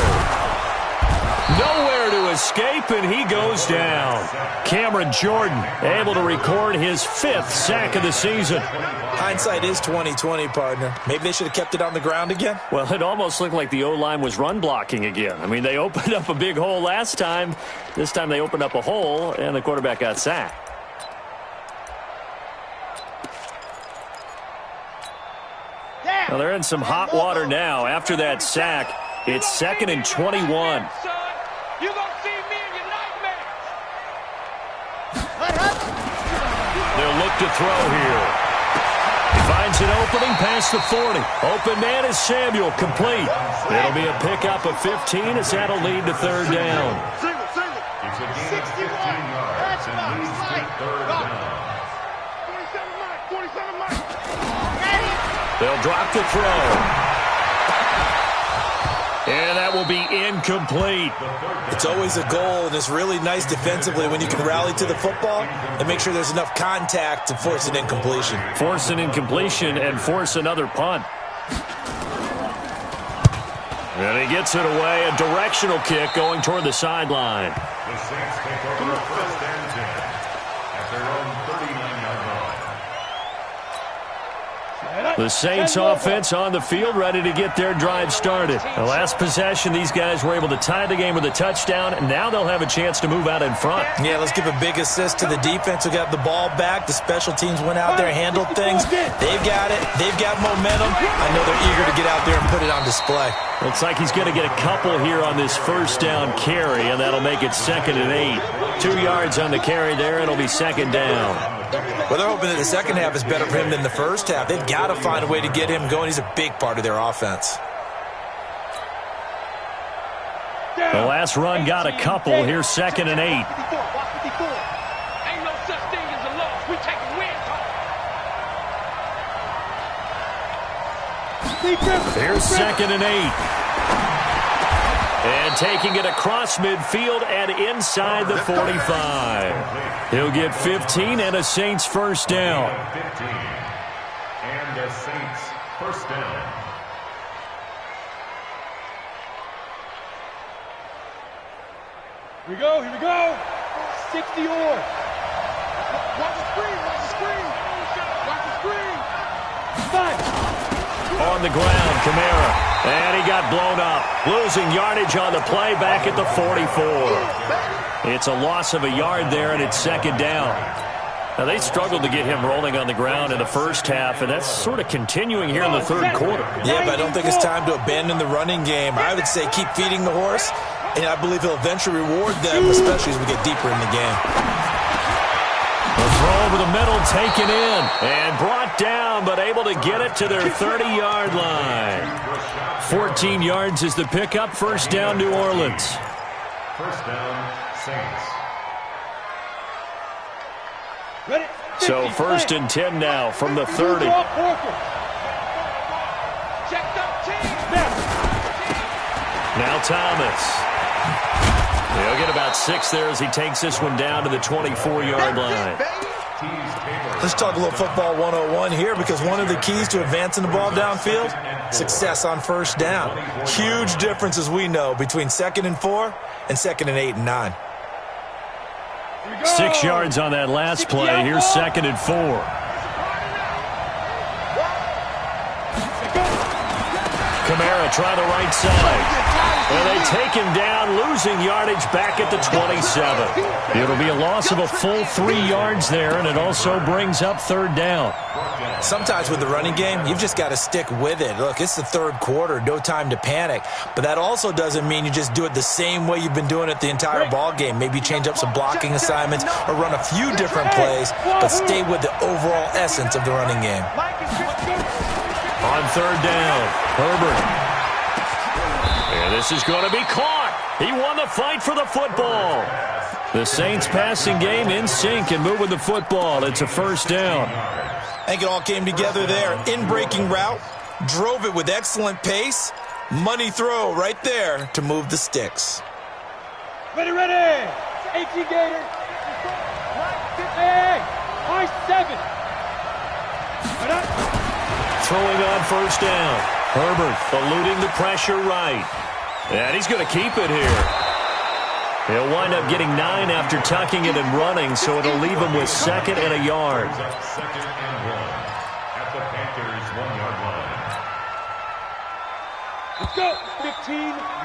Nowhere to escape, and he goes down. Cameron Jordan able to record his 5th sack of the season. Hindsight is 20/20, partner. Maybe they should have kept it on the ground again. Well, it almost looked like the O-line was run blocking again. I mean, they opened up a big hole last time. This time they opened up a hole, and the quarterback got sacked. Well, they're in some hot water now. After that sack, it's 2nd and 21. You're going to see me in your nightmares. They'll look to throw here. He finds an opening past the 40. Open man is Samuel, complete. It'll be a pickup of 15 as that'll lead to 3rd down. Single. It's a gain of 15 yards and leads to 3rd down. 47 Mike. They'll drop the throw. And that will be incomplete. It's always a goal, and it's really nice defensively when you can rally to the football and make sure there's enough contact to force an incompletion. Force an incompletion and force another punt. And he gets it away. A directional kick going toward the sideline. The Saints take over 1st and 10 at their own 39-yard line. The Saints offense on the field, ready to get their drive started. The last possession, these guys were able to tie the game with a touchdown, and now they'll have a chance to move out in front. Yeah, let's give a big assist to the defense who got the ball back. The special teams went out there, handled things. They've got it. They've got momentum. I know they're eager to get out there and put it on display. Looks like he's going to get a couple here on this 1st down carry, and that'll make it 2nd and 8. 2 yards on the carry there, and it'll be 2nd down. Well, they're hoping that the second half is better for him than the first half. They've got to find a way to get him going. He's a big part of their offense. The last run got a couple. Here's 2nd and 8. Ain't no such thing as a loss. We take a win. Here's 2nd and 8. And taking it across midfield and inside the 45. He'll get 15 and a Saints 1st down. 15 and the Saints 1st down. Here we go. 60 or. Watch the screen. Five. On the ground, Kamara. And he got blown up. Losing yardage on the play back at the 44. It's a loss of a yard there, and it's 2nd down. Now, they struggled to get him rolling on the ground in the first half, and that's sort of continuing here in the 3rd quarter. Yeah, but I don't think it's time to abandon the running game. I would say keep feeding the horse, and I believe he'll eventually reward them, especially as we get deeper in the game. The throw over the middle taken in and brought down, but able to get it to their 30-yard line. 14 yards is the pickup. 1st down, New Orleans. 1st down, Saints. So 1st and 10 now from the 30. Now Thomas. He'll get about 6 there as he takes this one down to the 24-yard line. Let's talk a little football 101 here, because one of the keys to advancing the ball downfield, success on 1st down. Huge difference, as we know, between 2nd and 4 and 2nd and 8 and 9. 6 yards on that last play. Here's 2nd and 4. Kamara trying the right side. And they take him down, losing yardage back at the 27. It'll be a loss of a full 3 yards there, and it also brings up 3rd down. Sometimes with the running game, you've just got to stick with it. Look, it's the 3rd quarter, no time to panic. But that also doesn't mean you just do it the same way you've been doing it the entire ball game. Maybe change up some blocking assignments or run a few different plays, but stay with the overall essence of the running game. On 3rd down, Herbert. And this is going to be caught. He won the fight for the football. The Saints passing game in sync and moving the football. It's a 1st down. I think it all came together there. In-breaking route, drove it with excellent pace. Money throw right there to move the sticks. Ready. 18 Gator. Hey, high 7. Throwing on 1st down. Herbert eluding the pressure right. And he's going to keep it here. He'll wind up getting 9 after tucking it and running, so it'll leave him with 2nd and a yard. Second and 1 at the Panthers' 1-yard line. Let's go. 15,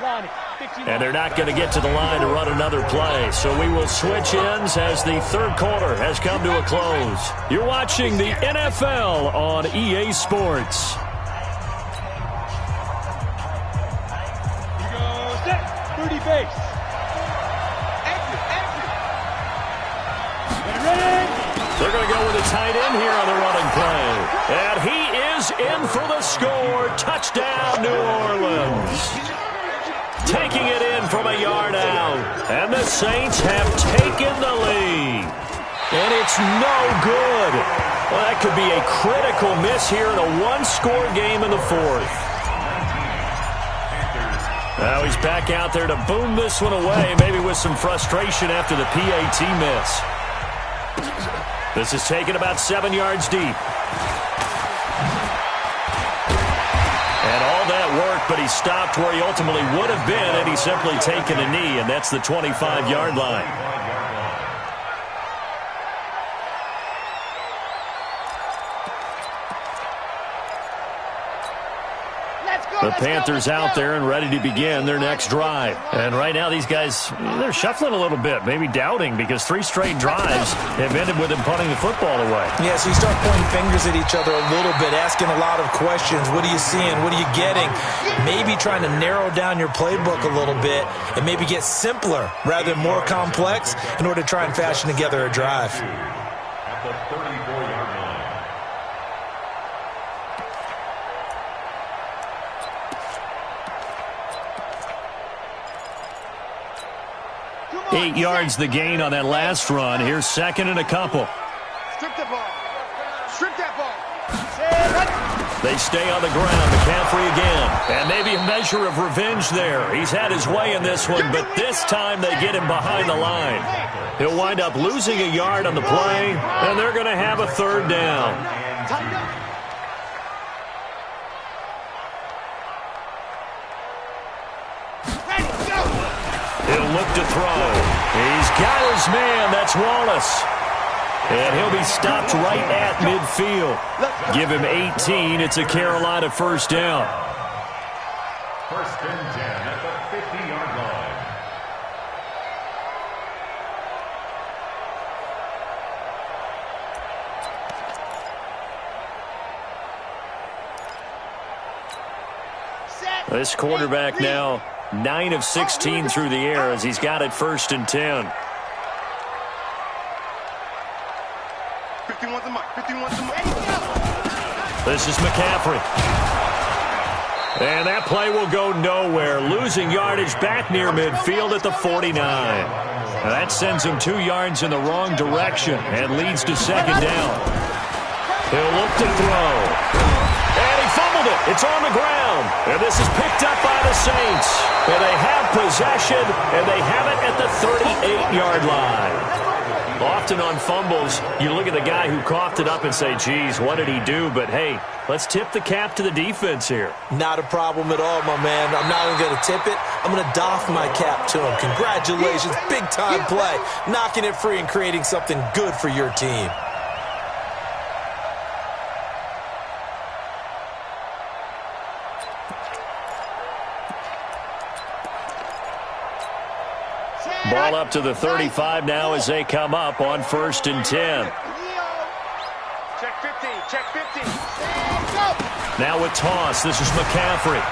line it. 15. And they're not going to get to the line to run another play, so we will switch ends as the third quarter has come to a close. You're watching the NFL on EA Sports. Here goes that 30 base. They're going to go with a tight end here on the running play. And he is in for the score. Touchdown, New Orleans. Taking it in from a yard out. And the Saints have taken the lead. And it's no good. Well, that could be a critical miss here in a one-score game in the fourth. Now he's back out there to boom this one away, maybe with some frustration after the PAT miss. This is taken about 7 yards deep. And all that work, but he stopped where he ultimately would have been had he simply taken a knee, and that's the 25-yard line. The Panthers out there and ready to begin their next drive. And right now these guys, they're shuffling a little bit, maybe doubting, because 3 straight drives have ended with them punting the football away. Yeah, so you start pointing fingers at each other a little bit, asking a lot of questions. What are you seeing? What are you getting? Maybe trying to narrow down your playbook a little bit and maybe get simpler rather than more complex in order to try and fashion together a drive. At the 34-yard line. 8 yards the gain on that last run. Here's 2nd and a couple. Strip the ball. Strip that ball. They stay on the ground. McCaffrey again. And maybe a measure of revenge there. He's had his way in this one, but this time they get him behind the line. He'll wind up losing a yard on the play, and they're going to have a 3rd down. He'll look to throw. He's got his man. That's Wallace. And he'll be stopped right at midfield. Give him 18. It's a Carolina 1st down. 1st and 10 at the 50-yard line. This quarterback now 9 of 16 through the air as he's got it 1st and 10. 51's the mic. 51's the mic. This is McCaffrey. And that play will go nowhere. Losing yardage back near midfield at the 49. Now that sends him 2 yards in the wrong direction and leads to 2nd down. He'll look to throw. And he fumbled it. It's on the ground. And this is picked up by the Saints. And they have possession, and they have it at the 38-yard line. Often on fumbles, you look at the guy who coughed it up and say, geez, what did he do? But, hey, let's tip the cap to the defense here. Not a problem at all, my man. I'm not even going to tip it. I'm going to doff my cap to him. Congratulations. Big-time play. Knocking it free and creating something good for your team. Ball up to the 35 now as they come up on 1st and 10. Check 15. Check 15. Now with toss, this is McCaffrey.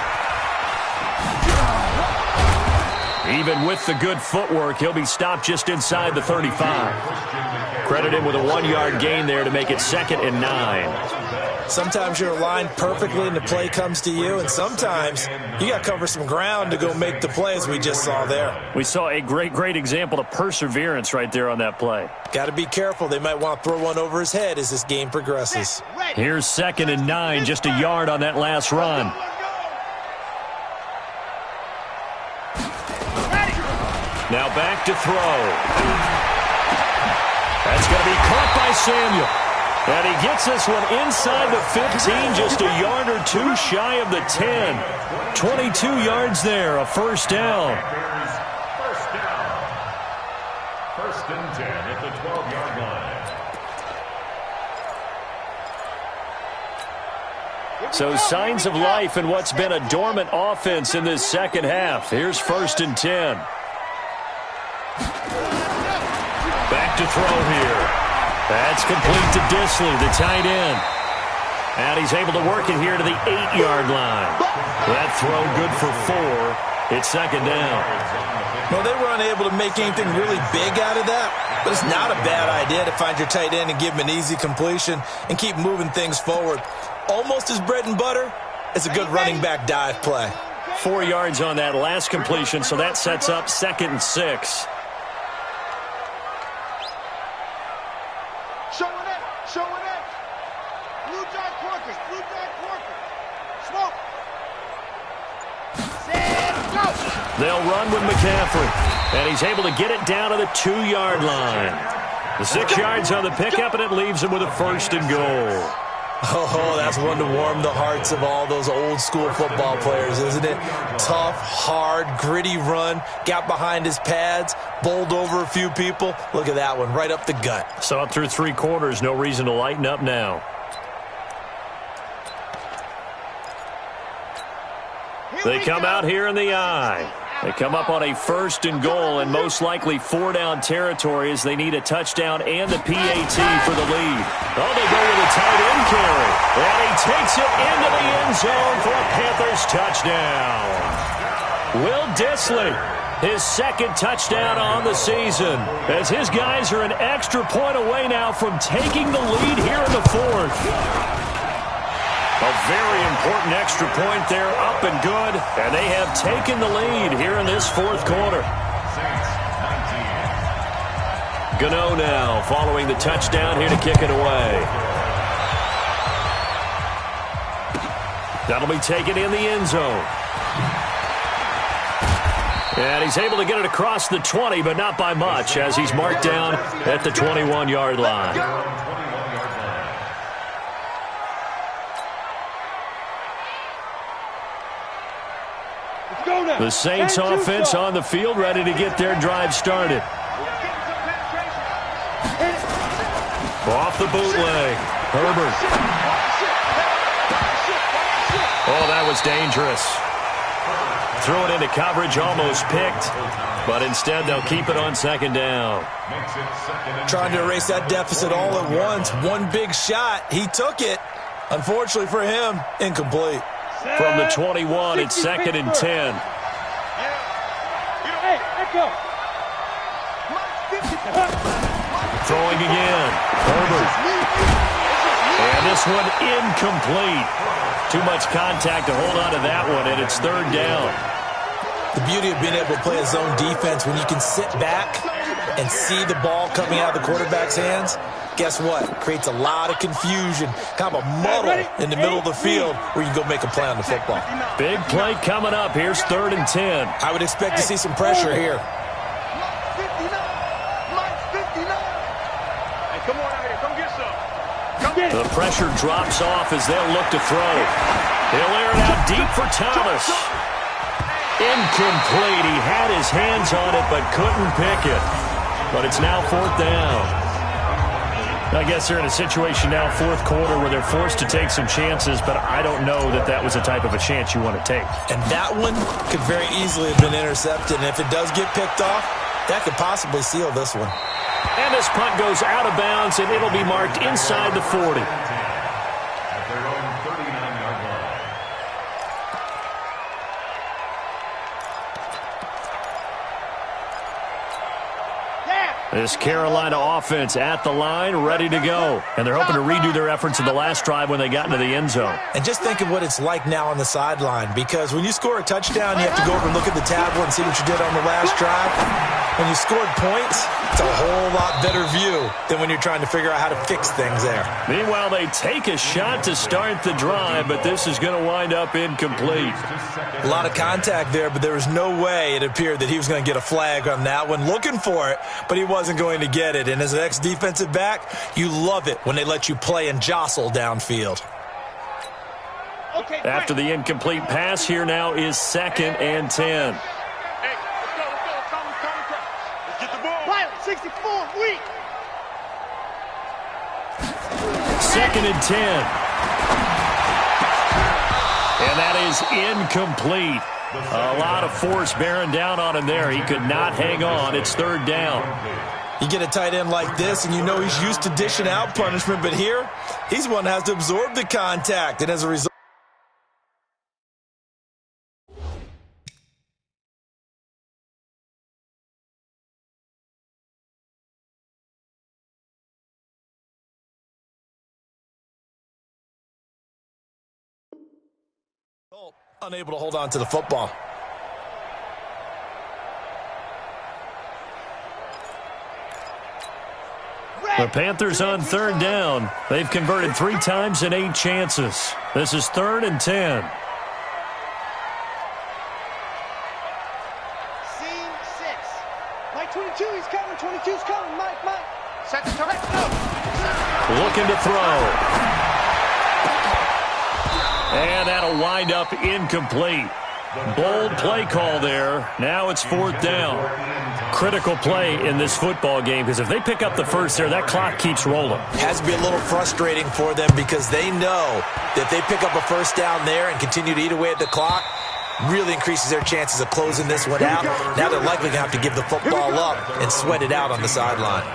Even with the good footwork, he'll be stopped just inside the 35. Credit him with a 1-yard gain there to make it 2nd and 9. Sometimes you're aligned perfectly and the play comes to you, and sometimes you got to cover some ground to go make the play, as we just saw there. We saw a great example of perseverance right there on that play. Got to be careful. They might want to throw one over his head as this game progresses. Here's 2nd and 9, just a yard on that last run. Now back to throw. That's going to be caught by Samuel. And he gets this one inside the 15, just a yard or 2 shy of the 10. 22 yards there, a 1st down. First and 10 at the 12-yard line. So signs of life in what's been a dormant offense in this second half. Here's first and 10. Back to throw here. That's complete to Disley, the tight end. And he's able to work it here to the 8-yard line. That throw good for 4. It's second down. Well, they were unable to make anything really big out of that, but it's not a bad idea to find your tight end and give him an easy completion and keep moving things forward. Almost his bread and butter. It's a good running back dive play. 4 yards on that last completion, so that sets up 2nd and 6. Showing it. Blue Jack Corkers. Smoke. They'll run with McCaffrey, and he's able to get it down to the 2-yard line. The 6 yards on the pickup, and it leaves him with a first and goal. Oh, that's one to warm the hearts of all those old-school football players, isn't it? Tough, hard, gritty run, got behind his pads, bowled over a few people. Look at that one, right up the gut. So up through 3 quarters, no reason to lighten up now. They come out here in the eye. They come up on a first and goal and most likely 4-down territory as they need a touchdown and the PAT for the lead. Oh, they go with a tight end carry. And he takes it into the end zone for a Panthers touchdown. Will Disley, his 2nd touchdown on the season, as his guys are an extra point away now from taking the lead here in the 4th. A very important extra point there, up and good, and they have taken the lead here in this 4th quarter. Gano now following the touchdown here to kick it away. That'll be taken in the end zone. And he's able to get it across the 20, but not by much, as he's marked down at the 21-yard line. The Saints offense on the field, ready to get their drive started. Off the bootleg. Herbert. Oh, that was dangerous. Throw it into coverage, almost picked. But instead, they'll keep it on 2nd down. Trying to erase that deficit all at once. One big shot. He took it. Unfortunately for him, incomplete. From the 21, it's 2nd and 10. Throwing again. Herbert. And this one incomplete. Too much contact to hold on to that one, and it's 3rd down. The beauty of being able to play a zone defense when you can sit back and see the ball coming out of the quarterback's hands, guess what? Creates a lot of confusion, kind of a muddle in the middle of the field where you can go make a play on the football. Big play coming up. Here's 3rd and 10. I would expect to see some pressure here. The pressure drops off as they'll look to throw. He'll air it out deep for Thomas. Incomplete. He had his hands on it but couldn't pick it. But it's now 4th down. I guess they're in a situation now, 4th quarter, where they're forced to take some chances, but I don't know that that was the type of a chance you want to take. And that one could very easily have been intercepted, and if it does get picked off, that could possibly seal this one. And this punt goes out of bounds, and it'll be marked inside the 40. At their own 39-yard line. This Carolina offense at the line, ready to go. And they're hoping to redo their efforts in the last drive when they got into the end zone. And just think of what it's like now on the sideline, because when you score a touchdown, you have to go over and look at the tablet and see what you did on the last drive. When you scored points, it's a whole lot better view than when you're trying to figure out how to fix things there. Meanwhile, they take a shot to start the drive, but this is going to wind up incomplete. A lot of contact there, but there was no way it appeared that he was going to get a flag on that one. Looking for it, but he wasn't going to get it. And as an ex-defensive back, you love it when they let you play and jostle downfield. After the incomplete pass, here now is 2nd and 10. 64, weak. 2nd and 10. And that is incomplete. A lot of force bearing down on him there. He could not hang on. It's 3rd down. You get a tight end like this, and you know he's used to dishing out punishment, but here, he's the one that has to absorb the contact, and as a result, unable to hold on to the football. The Panthers on 3rd down. They've converted 3 times in 8 chances. This is 3rd and 10. Scene 6. Mike 22, he's coming. 22's coming. Mike. Set the target. Looking to throw. And that'll wind up incomplete. Bold play call there. Now it's 4th down. Critical play in this football game because if they pick up the first there, that clock keeps rolling. Has to be a little frustrating for them because they know that they pick up a first down there and continue to eat away at the clock, really increases their chances of closing this one out. Now they're likely going to have to give the football up and sweat it out on the sideline.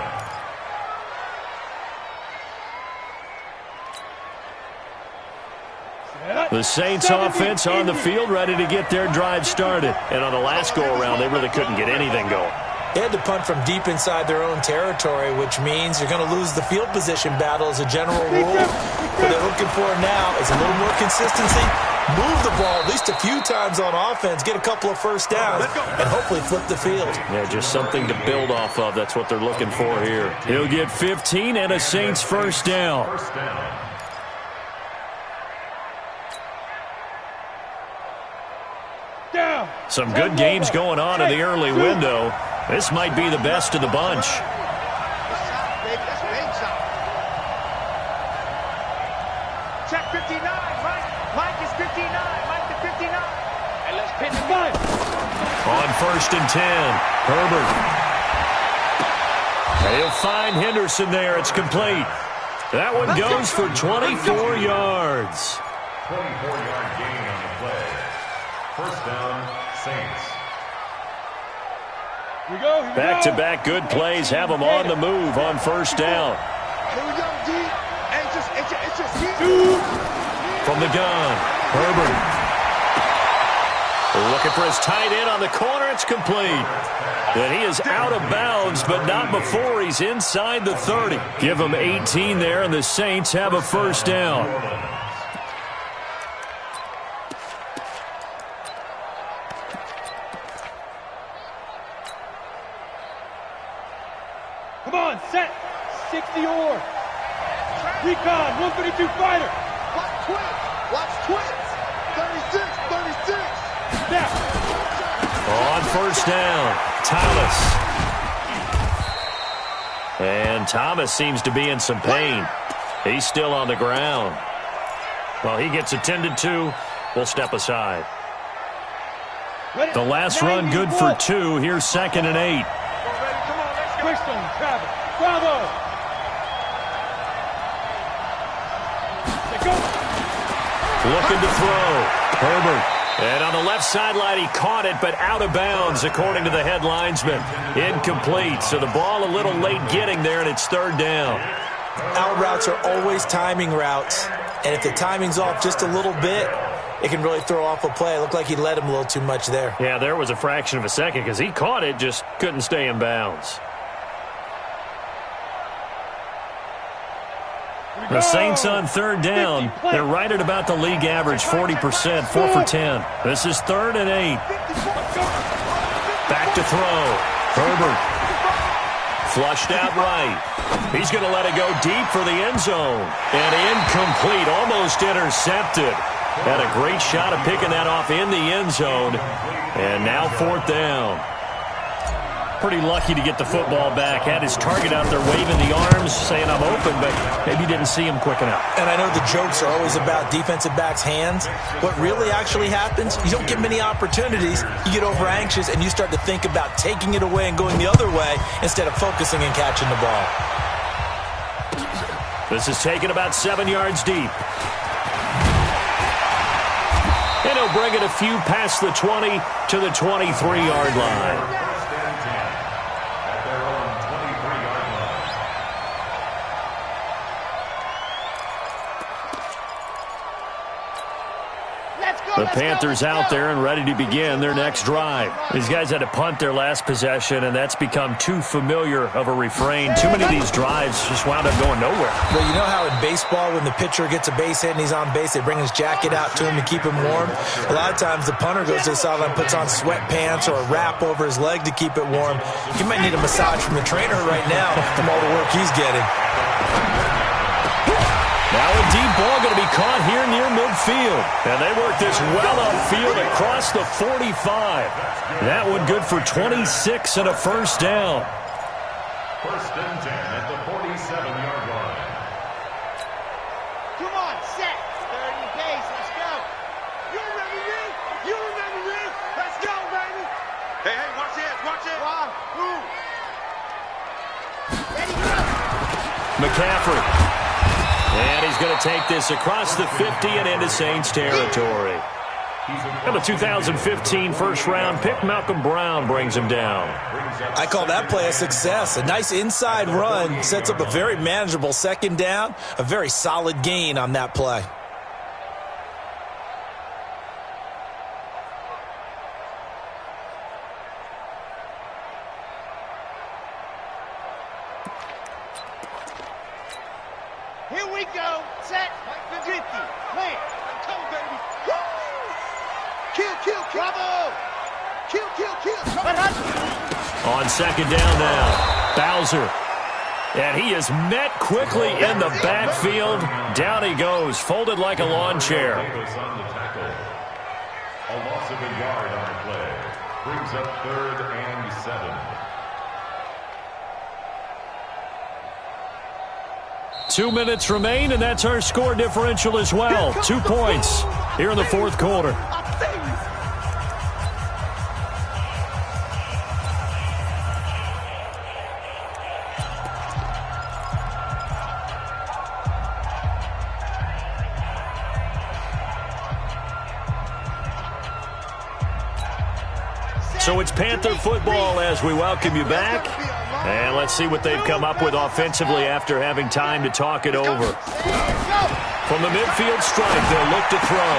The Saints offense on the field, ready to get their drive started. And on the last go-around, they really couldn't get anything going. They had to punt from deep inside their own territory, which means you're going to lose the field position battle as a general rule. What they're looking for now is a little more consistency, move the ball at least a few times on offense, get a couple of first downs, and hopefully flip the field. Yeah, just something to build off of. That's what they're looking for here. He'll get 15 and a Saints first down. Some good games going on in the early window. This might be the best of the bunch. Check 59, Mike is 59, Mike to 59. And let's pin the gun. On 1st and 10, Herbert. They'll find Henderson there. It's complete. That one goes for 24 yards. 24-yard gain on the play. First down, Saints. Here we go. Back-to-back good plays have them on the move on 1st down. Here we go, D. And it's just From the gun, Herbert. Looking for his tight end on the corner. It's complete. And he is out of bounds, but not before he's inside the 30. Give him 18 there, and the Saints have a first down. Come on, set. 60 or. Recon, 132 fighter. Watch twins. 36. Now. On 1st down, Thomas. And Thomas seems to be in some pain. He's still on the ground. Well, he gets attended to. We'll step aside. The last run good for 2. Here's 2nd and 8. Quickstone, Travis. Bravo. Looking to throw. Herbert. And on the left sideline, he caught it, but out of bounds, according to the head linesman. Incomplete. So the ball a little late getting there, and it's 3rd down. Out routes are always timing routes, and if the timing's off just a little bit, it can really throw off a play. It looked like he led him a little too much there. Yeah, there was a fraction of a second because he caught it, just couldn't stay in bounds. The Saints on 3rd down. They're right at about the league average, 40%, 4 for 10. This is 3rd and 8. Back to throw. Herbert. Flushed out right. He's going to let it go deep for the end zone. And incomplete, almost intercepted. Had a great shot of picking that off in the end zone. And now 4th down. pretty lucky to get the football back. Had his target out there waving the arms, saying I'm open, but maybe didn't see him quick enough. And I know the jokes are always about defensive backs' hands. What really actually happens, you don't get many opportunities. You get over anxious, and you start to think about taking it away and going the other way instead of focusing and catching the ball. This is taken about 7 yards deep. And he'll bring it a few past the 20 to the 23-yard line. First and 10 at their own 23-yard line. The Panthers out there and ready to begin their next drive. These guys had to punt their last possession, and that's become too familiar of a refrain. Too many of these drives just wound up going nowhere. Well, you know how in baseball when the pitcher gets a base hit and he's on base, they bring his jacket out to him to keep him warm? A lot of times the punter goes to the sideline, puts on sweatpants or a wrap over his leg to keep it warm. He might need a massage from the trainer right now from all the work he's getting. Now a deep ball going to be caught here near midfield. And they work this well upfield across the 45. That one good for 26 and a first down. First and 10 at the 47-yard line. Come on, set. 30 pace. Let's go. You remember me? You remember me? Let's go, baby. Hey, watch it, watch it. One, two. Ready, go. McCaffrey. And he's going to take this across the 50 and into Saints territory. And the 2015 first-round pick, Malcolm Brown, brings him down. I call that play a success. A nice inside run sets up a very manageable second down, a very solid gain on that play. Here we go. Set. Mike 50. Plant. Come, baby. Woo! Kill. Bravo. Kill. On second down now, Bowser. And he is met quickly in the backfield. Down he goes, folded like a lawn chair. Davis on the tackle. A loss of a yard on the play. Brings up 3rd and 7. 2 minutes remain, and that's our score differential as well. 2 points here in the fourth quarter. So it's Panther football as we welcome you back. And let's see what they've come up with offensively after having time to talk it over. From the midfield stripe, they'll look to throw.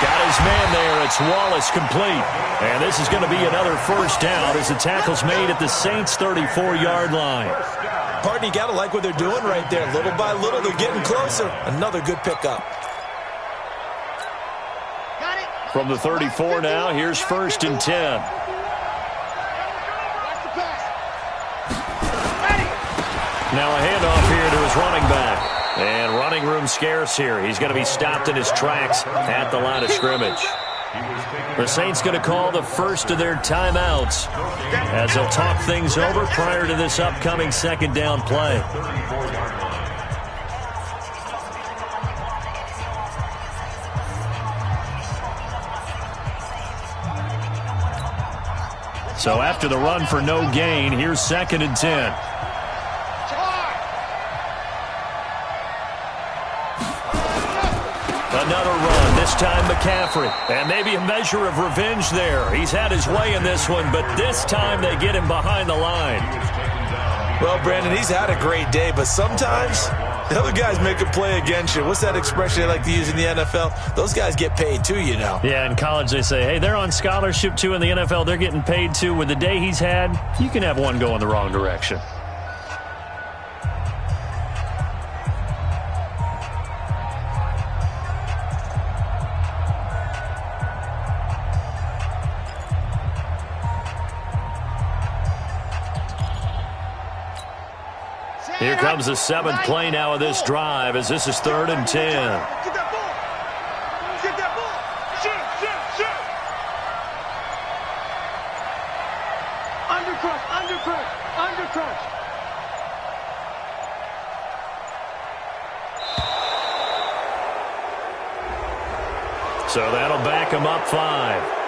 Got his man there. It's Wallace complete. And this is going to be another first down as the tackle's made at the Saints' 34-yard line. Pardon, you got to like what they're doing right there. Little by little, they're getting closer. Another good pickup. From the 34 now, here's 1st and 10. Now a handoff here to his running back. And running room scarce here. He's going to be stopped in his tracks at the line of scrimmage. The Saints going to call the first of their timeouts as they'll talk things over prior to this upcoming second down play. So after the run for no gain, here's 2nd and 10. Another run, this time McCaffrey. And maybe a measure of revenge there. He's had his way in this one, but this time they get him behind the line. Well, Brandon, he's had a great day, but sometimes the other guys make a play against you. What's that expression they like to use in the NFL? Those guys get paid too, you know. Yeah, in college they say, hey, they're on scholarship too. In the NFL, they're getting paid too. With the day he's had, you can have one go in the wrong direction. Here comes the 7th play now of this drive as this is 3rd and 10. Get that ball. Get that ball. Shoot. Undercross. crunch. Under crunch. So that'll back him up 5.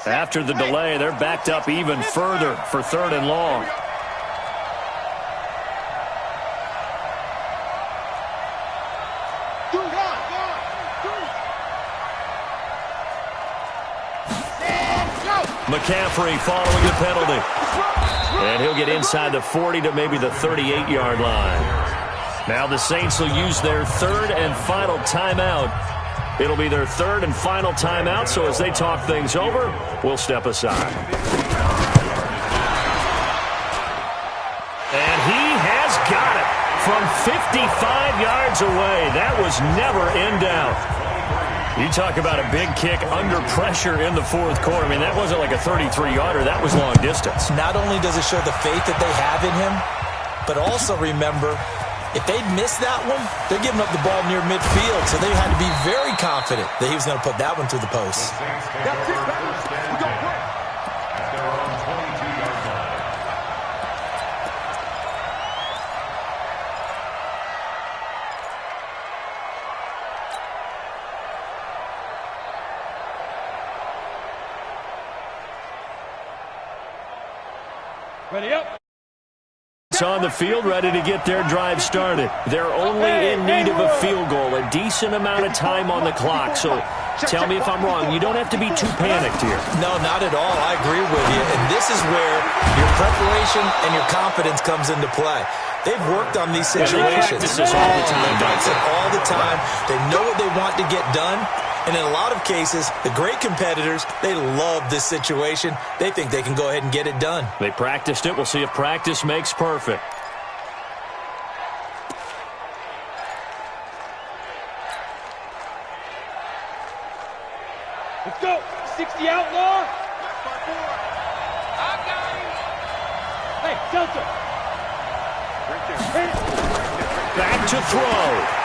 After the delay, they're backed up even further for 3rd and long. McCaffrey following the penalty. And he'll get inside the 40 to maybe the 38-yard line. Now the Saints will use their 3rd and final timeout. It'll be their 3rd and final timeout, so as they talk things over, we'll step aside. And he has got it from 55 yards away. That was never in doubt. You talk about a big kick under pressure in the 4th quarter. I mean, that wasn't like a 33-yarder. That was long distance. Not only does it show the faith that they have in him, but also remember, if they'd missed that one, they're giving up the ball near midfield, so they had to be very confident that he was going to put that one through the post. That's it, baby. We gon' play. At their own 22-yard line. Ready up. On the field, ready to get their drive started. They're only in need of a field goal, a decent amount of time on the clock. So tell me if I'm wrong. You don't have to be too panicked here. No, not at all. I agree with you. And this is where your preparation and your confidence comes into play. They've worked on these situations. They practice this all the time. They practice it all the time. They know what they want to get done. And in a lot of cases, the great competitors, they love this situation. They think they can go ahead and get it done. They practiced it. We'll see if practice makes perfect. Let's go. 60 outlaw. I got him. Hey, Delta. Back to throw.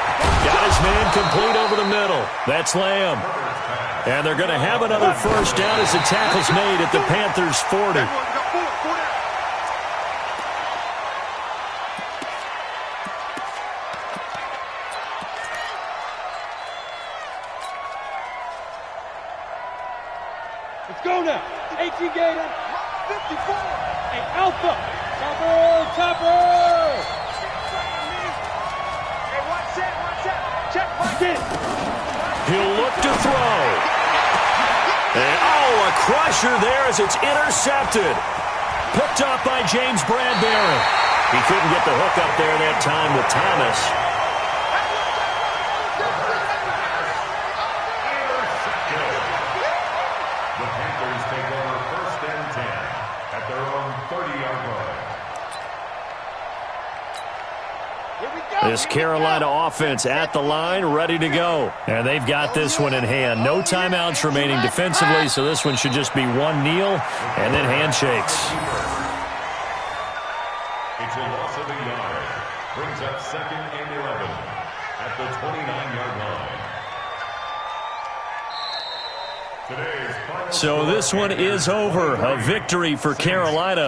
Got his man complete over the middle. That's Lamb. And they're going to have another first down as the tackle's made at the Panthers' 40. Let's go now. 18 Gator. 54. Hey, Alpha. Topper. Topper. He'll look to throw. And, a crusher there as it's intercepted. Picked up by James Bradbury. He couldn't get the hook up there that time with Thomas. The Panthers take over 1st and 10 at their own 30-yard line. This Carolina offense at the line, ready to go. And they've got this one in hand. No timeouts remaining defensively, so this one should just be one kneel and then handshakes. It's a loss of a yard. Brings up 2nd and 11 at the 29-yard line. Today's final So this one is over. A victory for Carolina.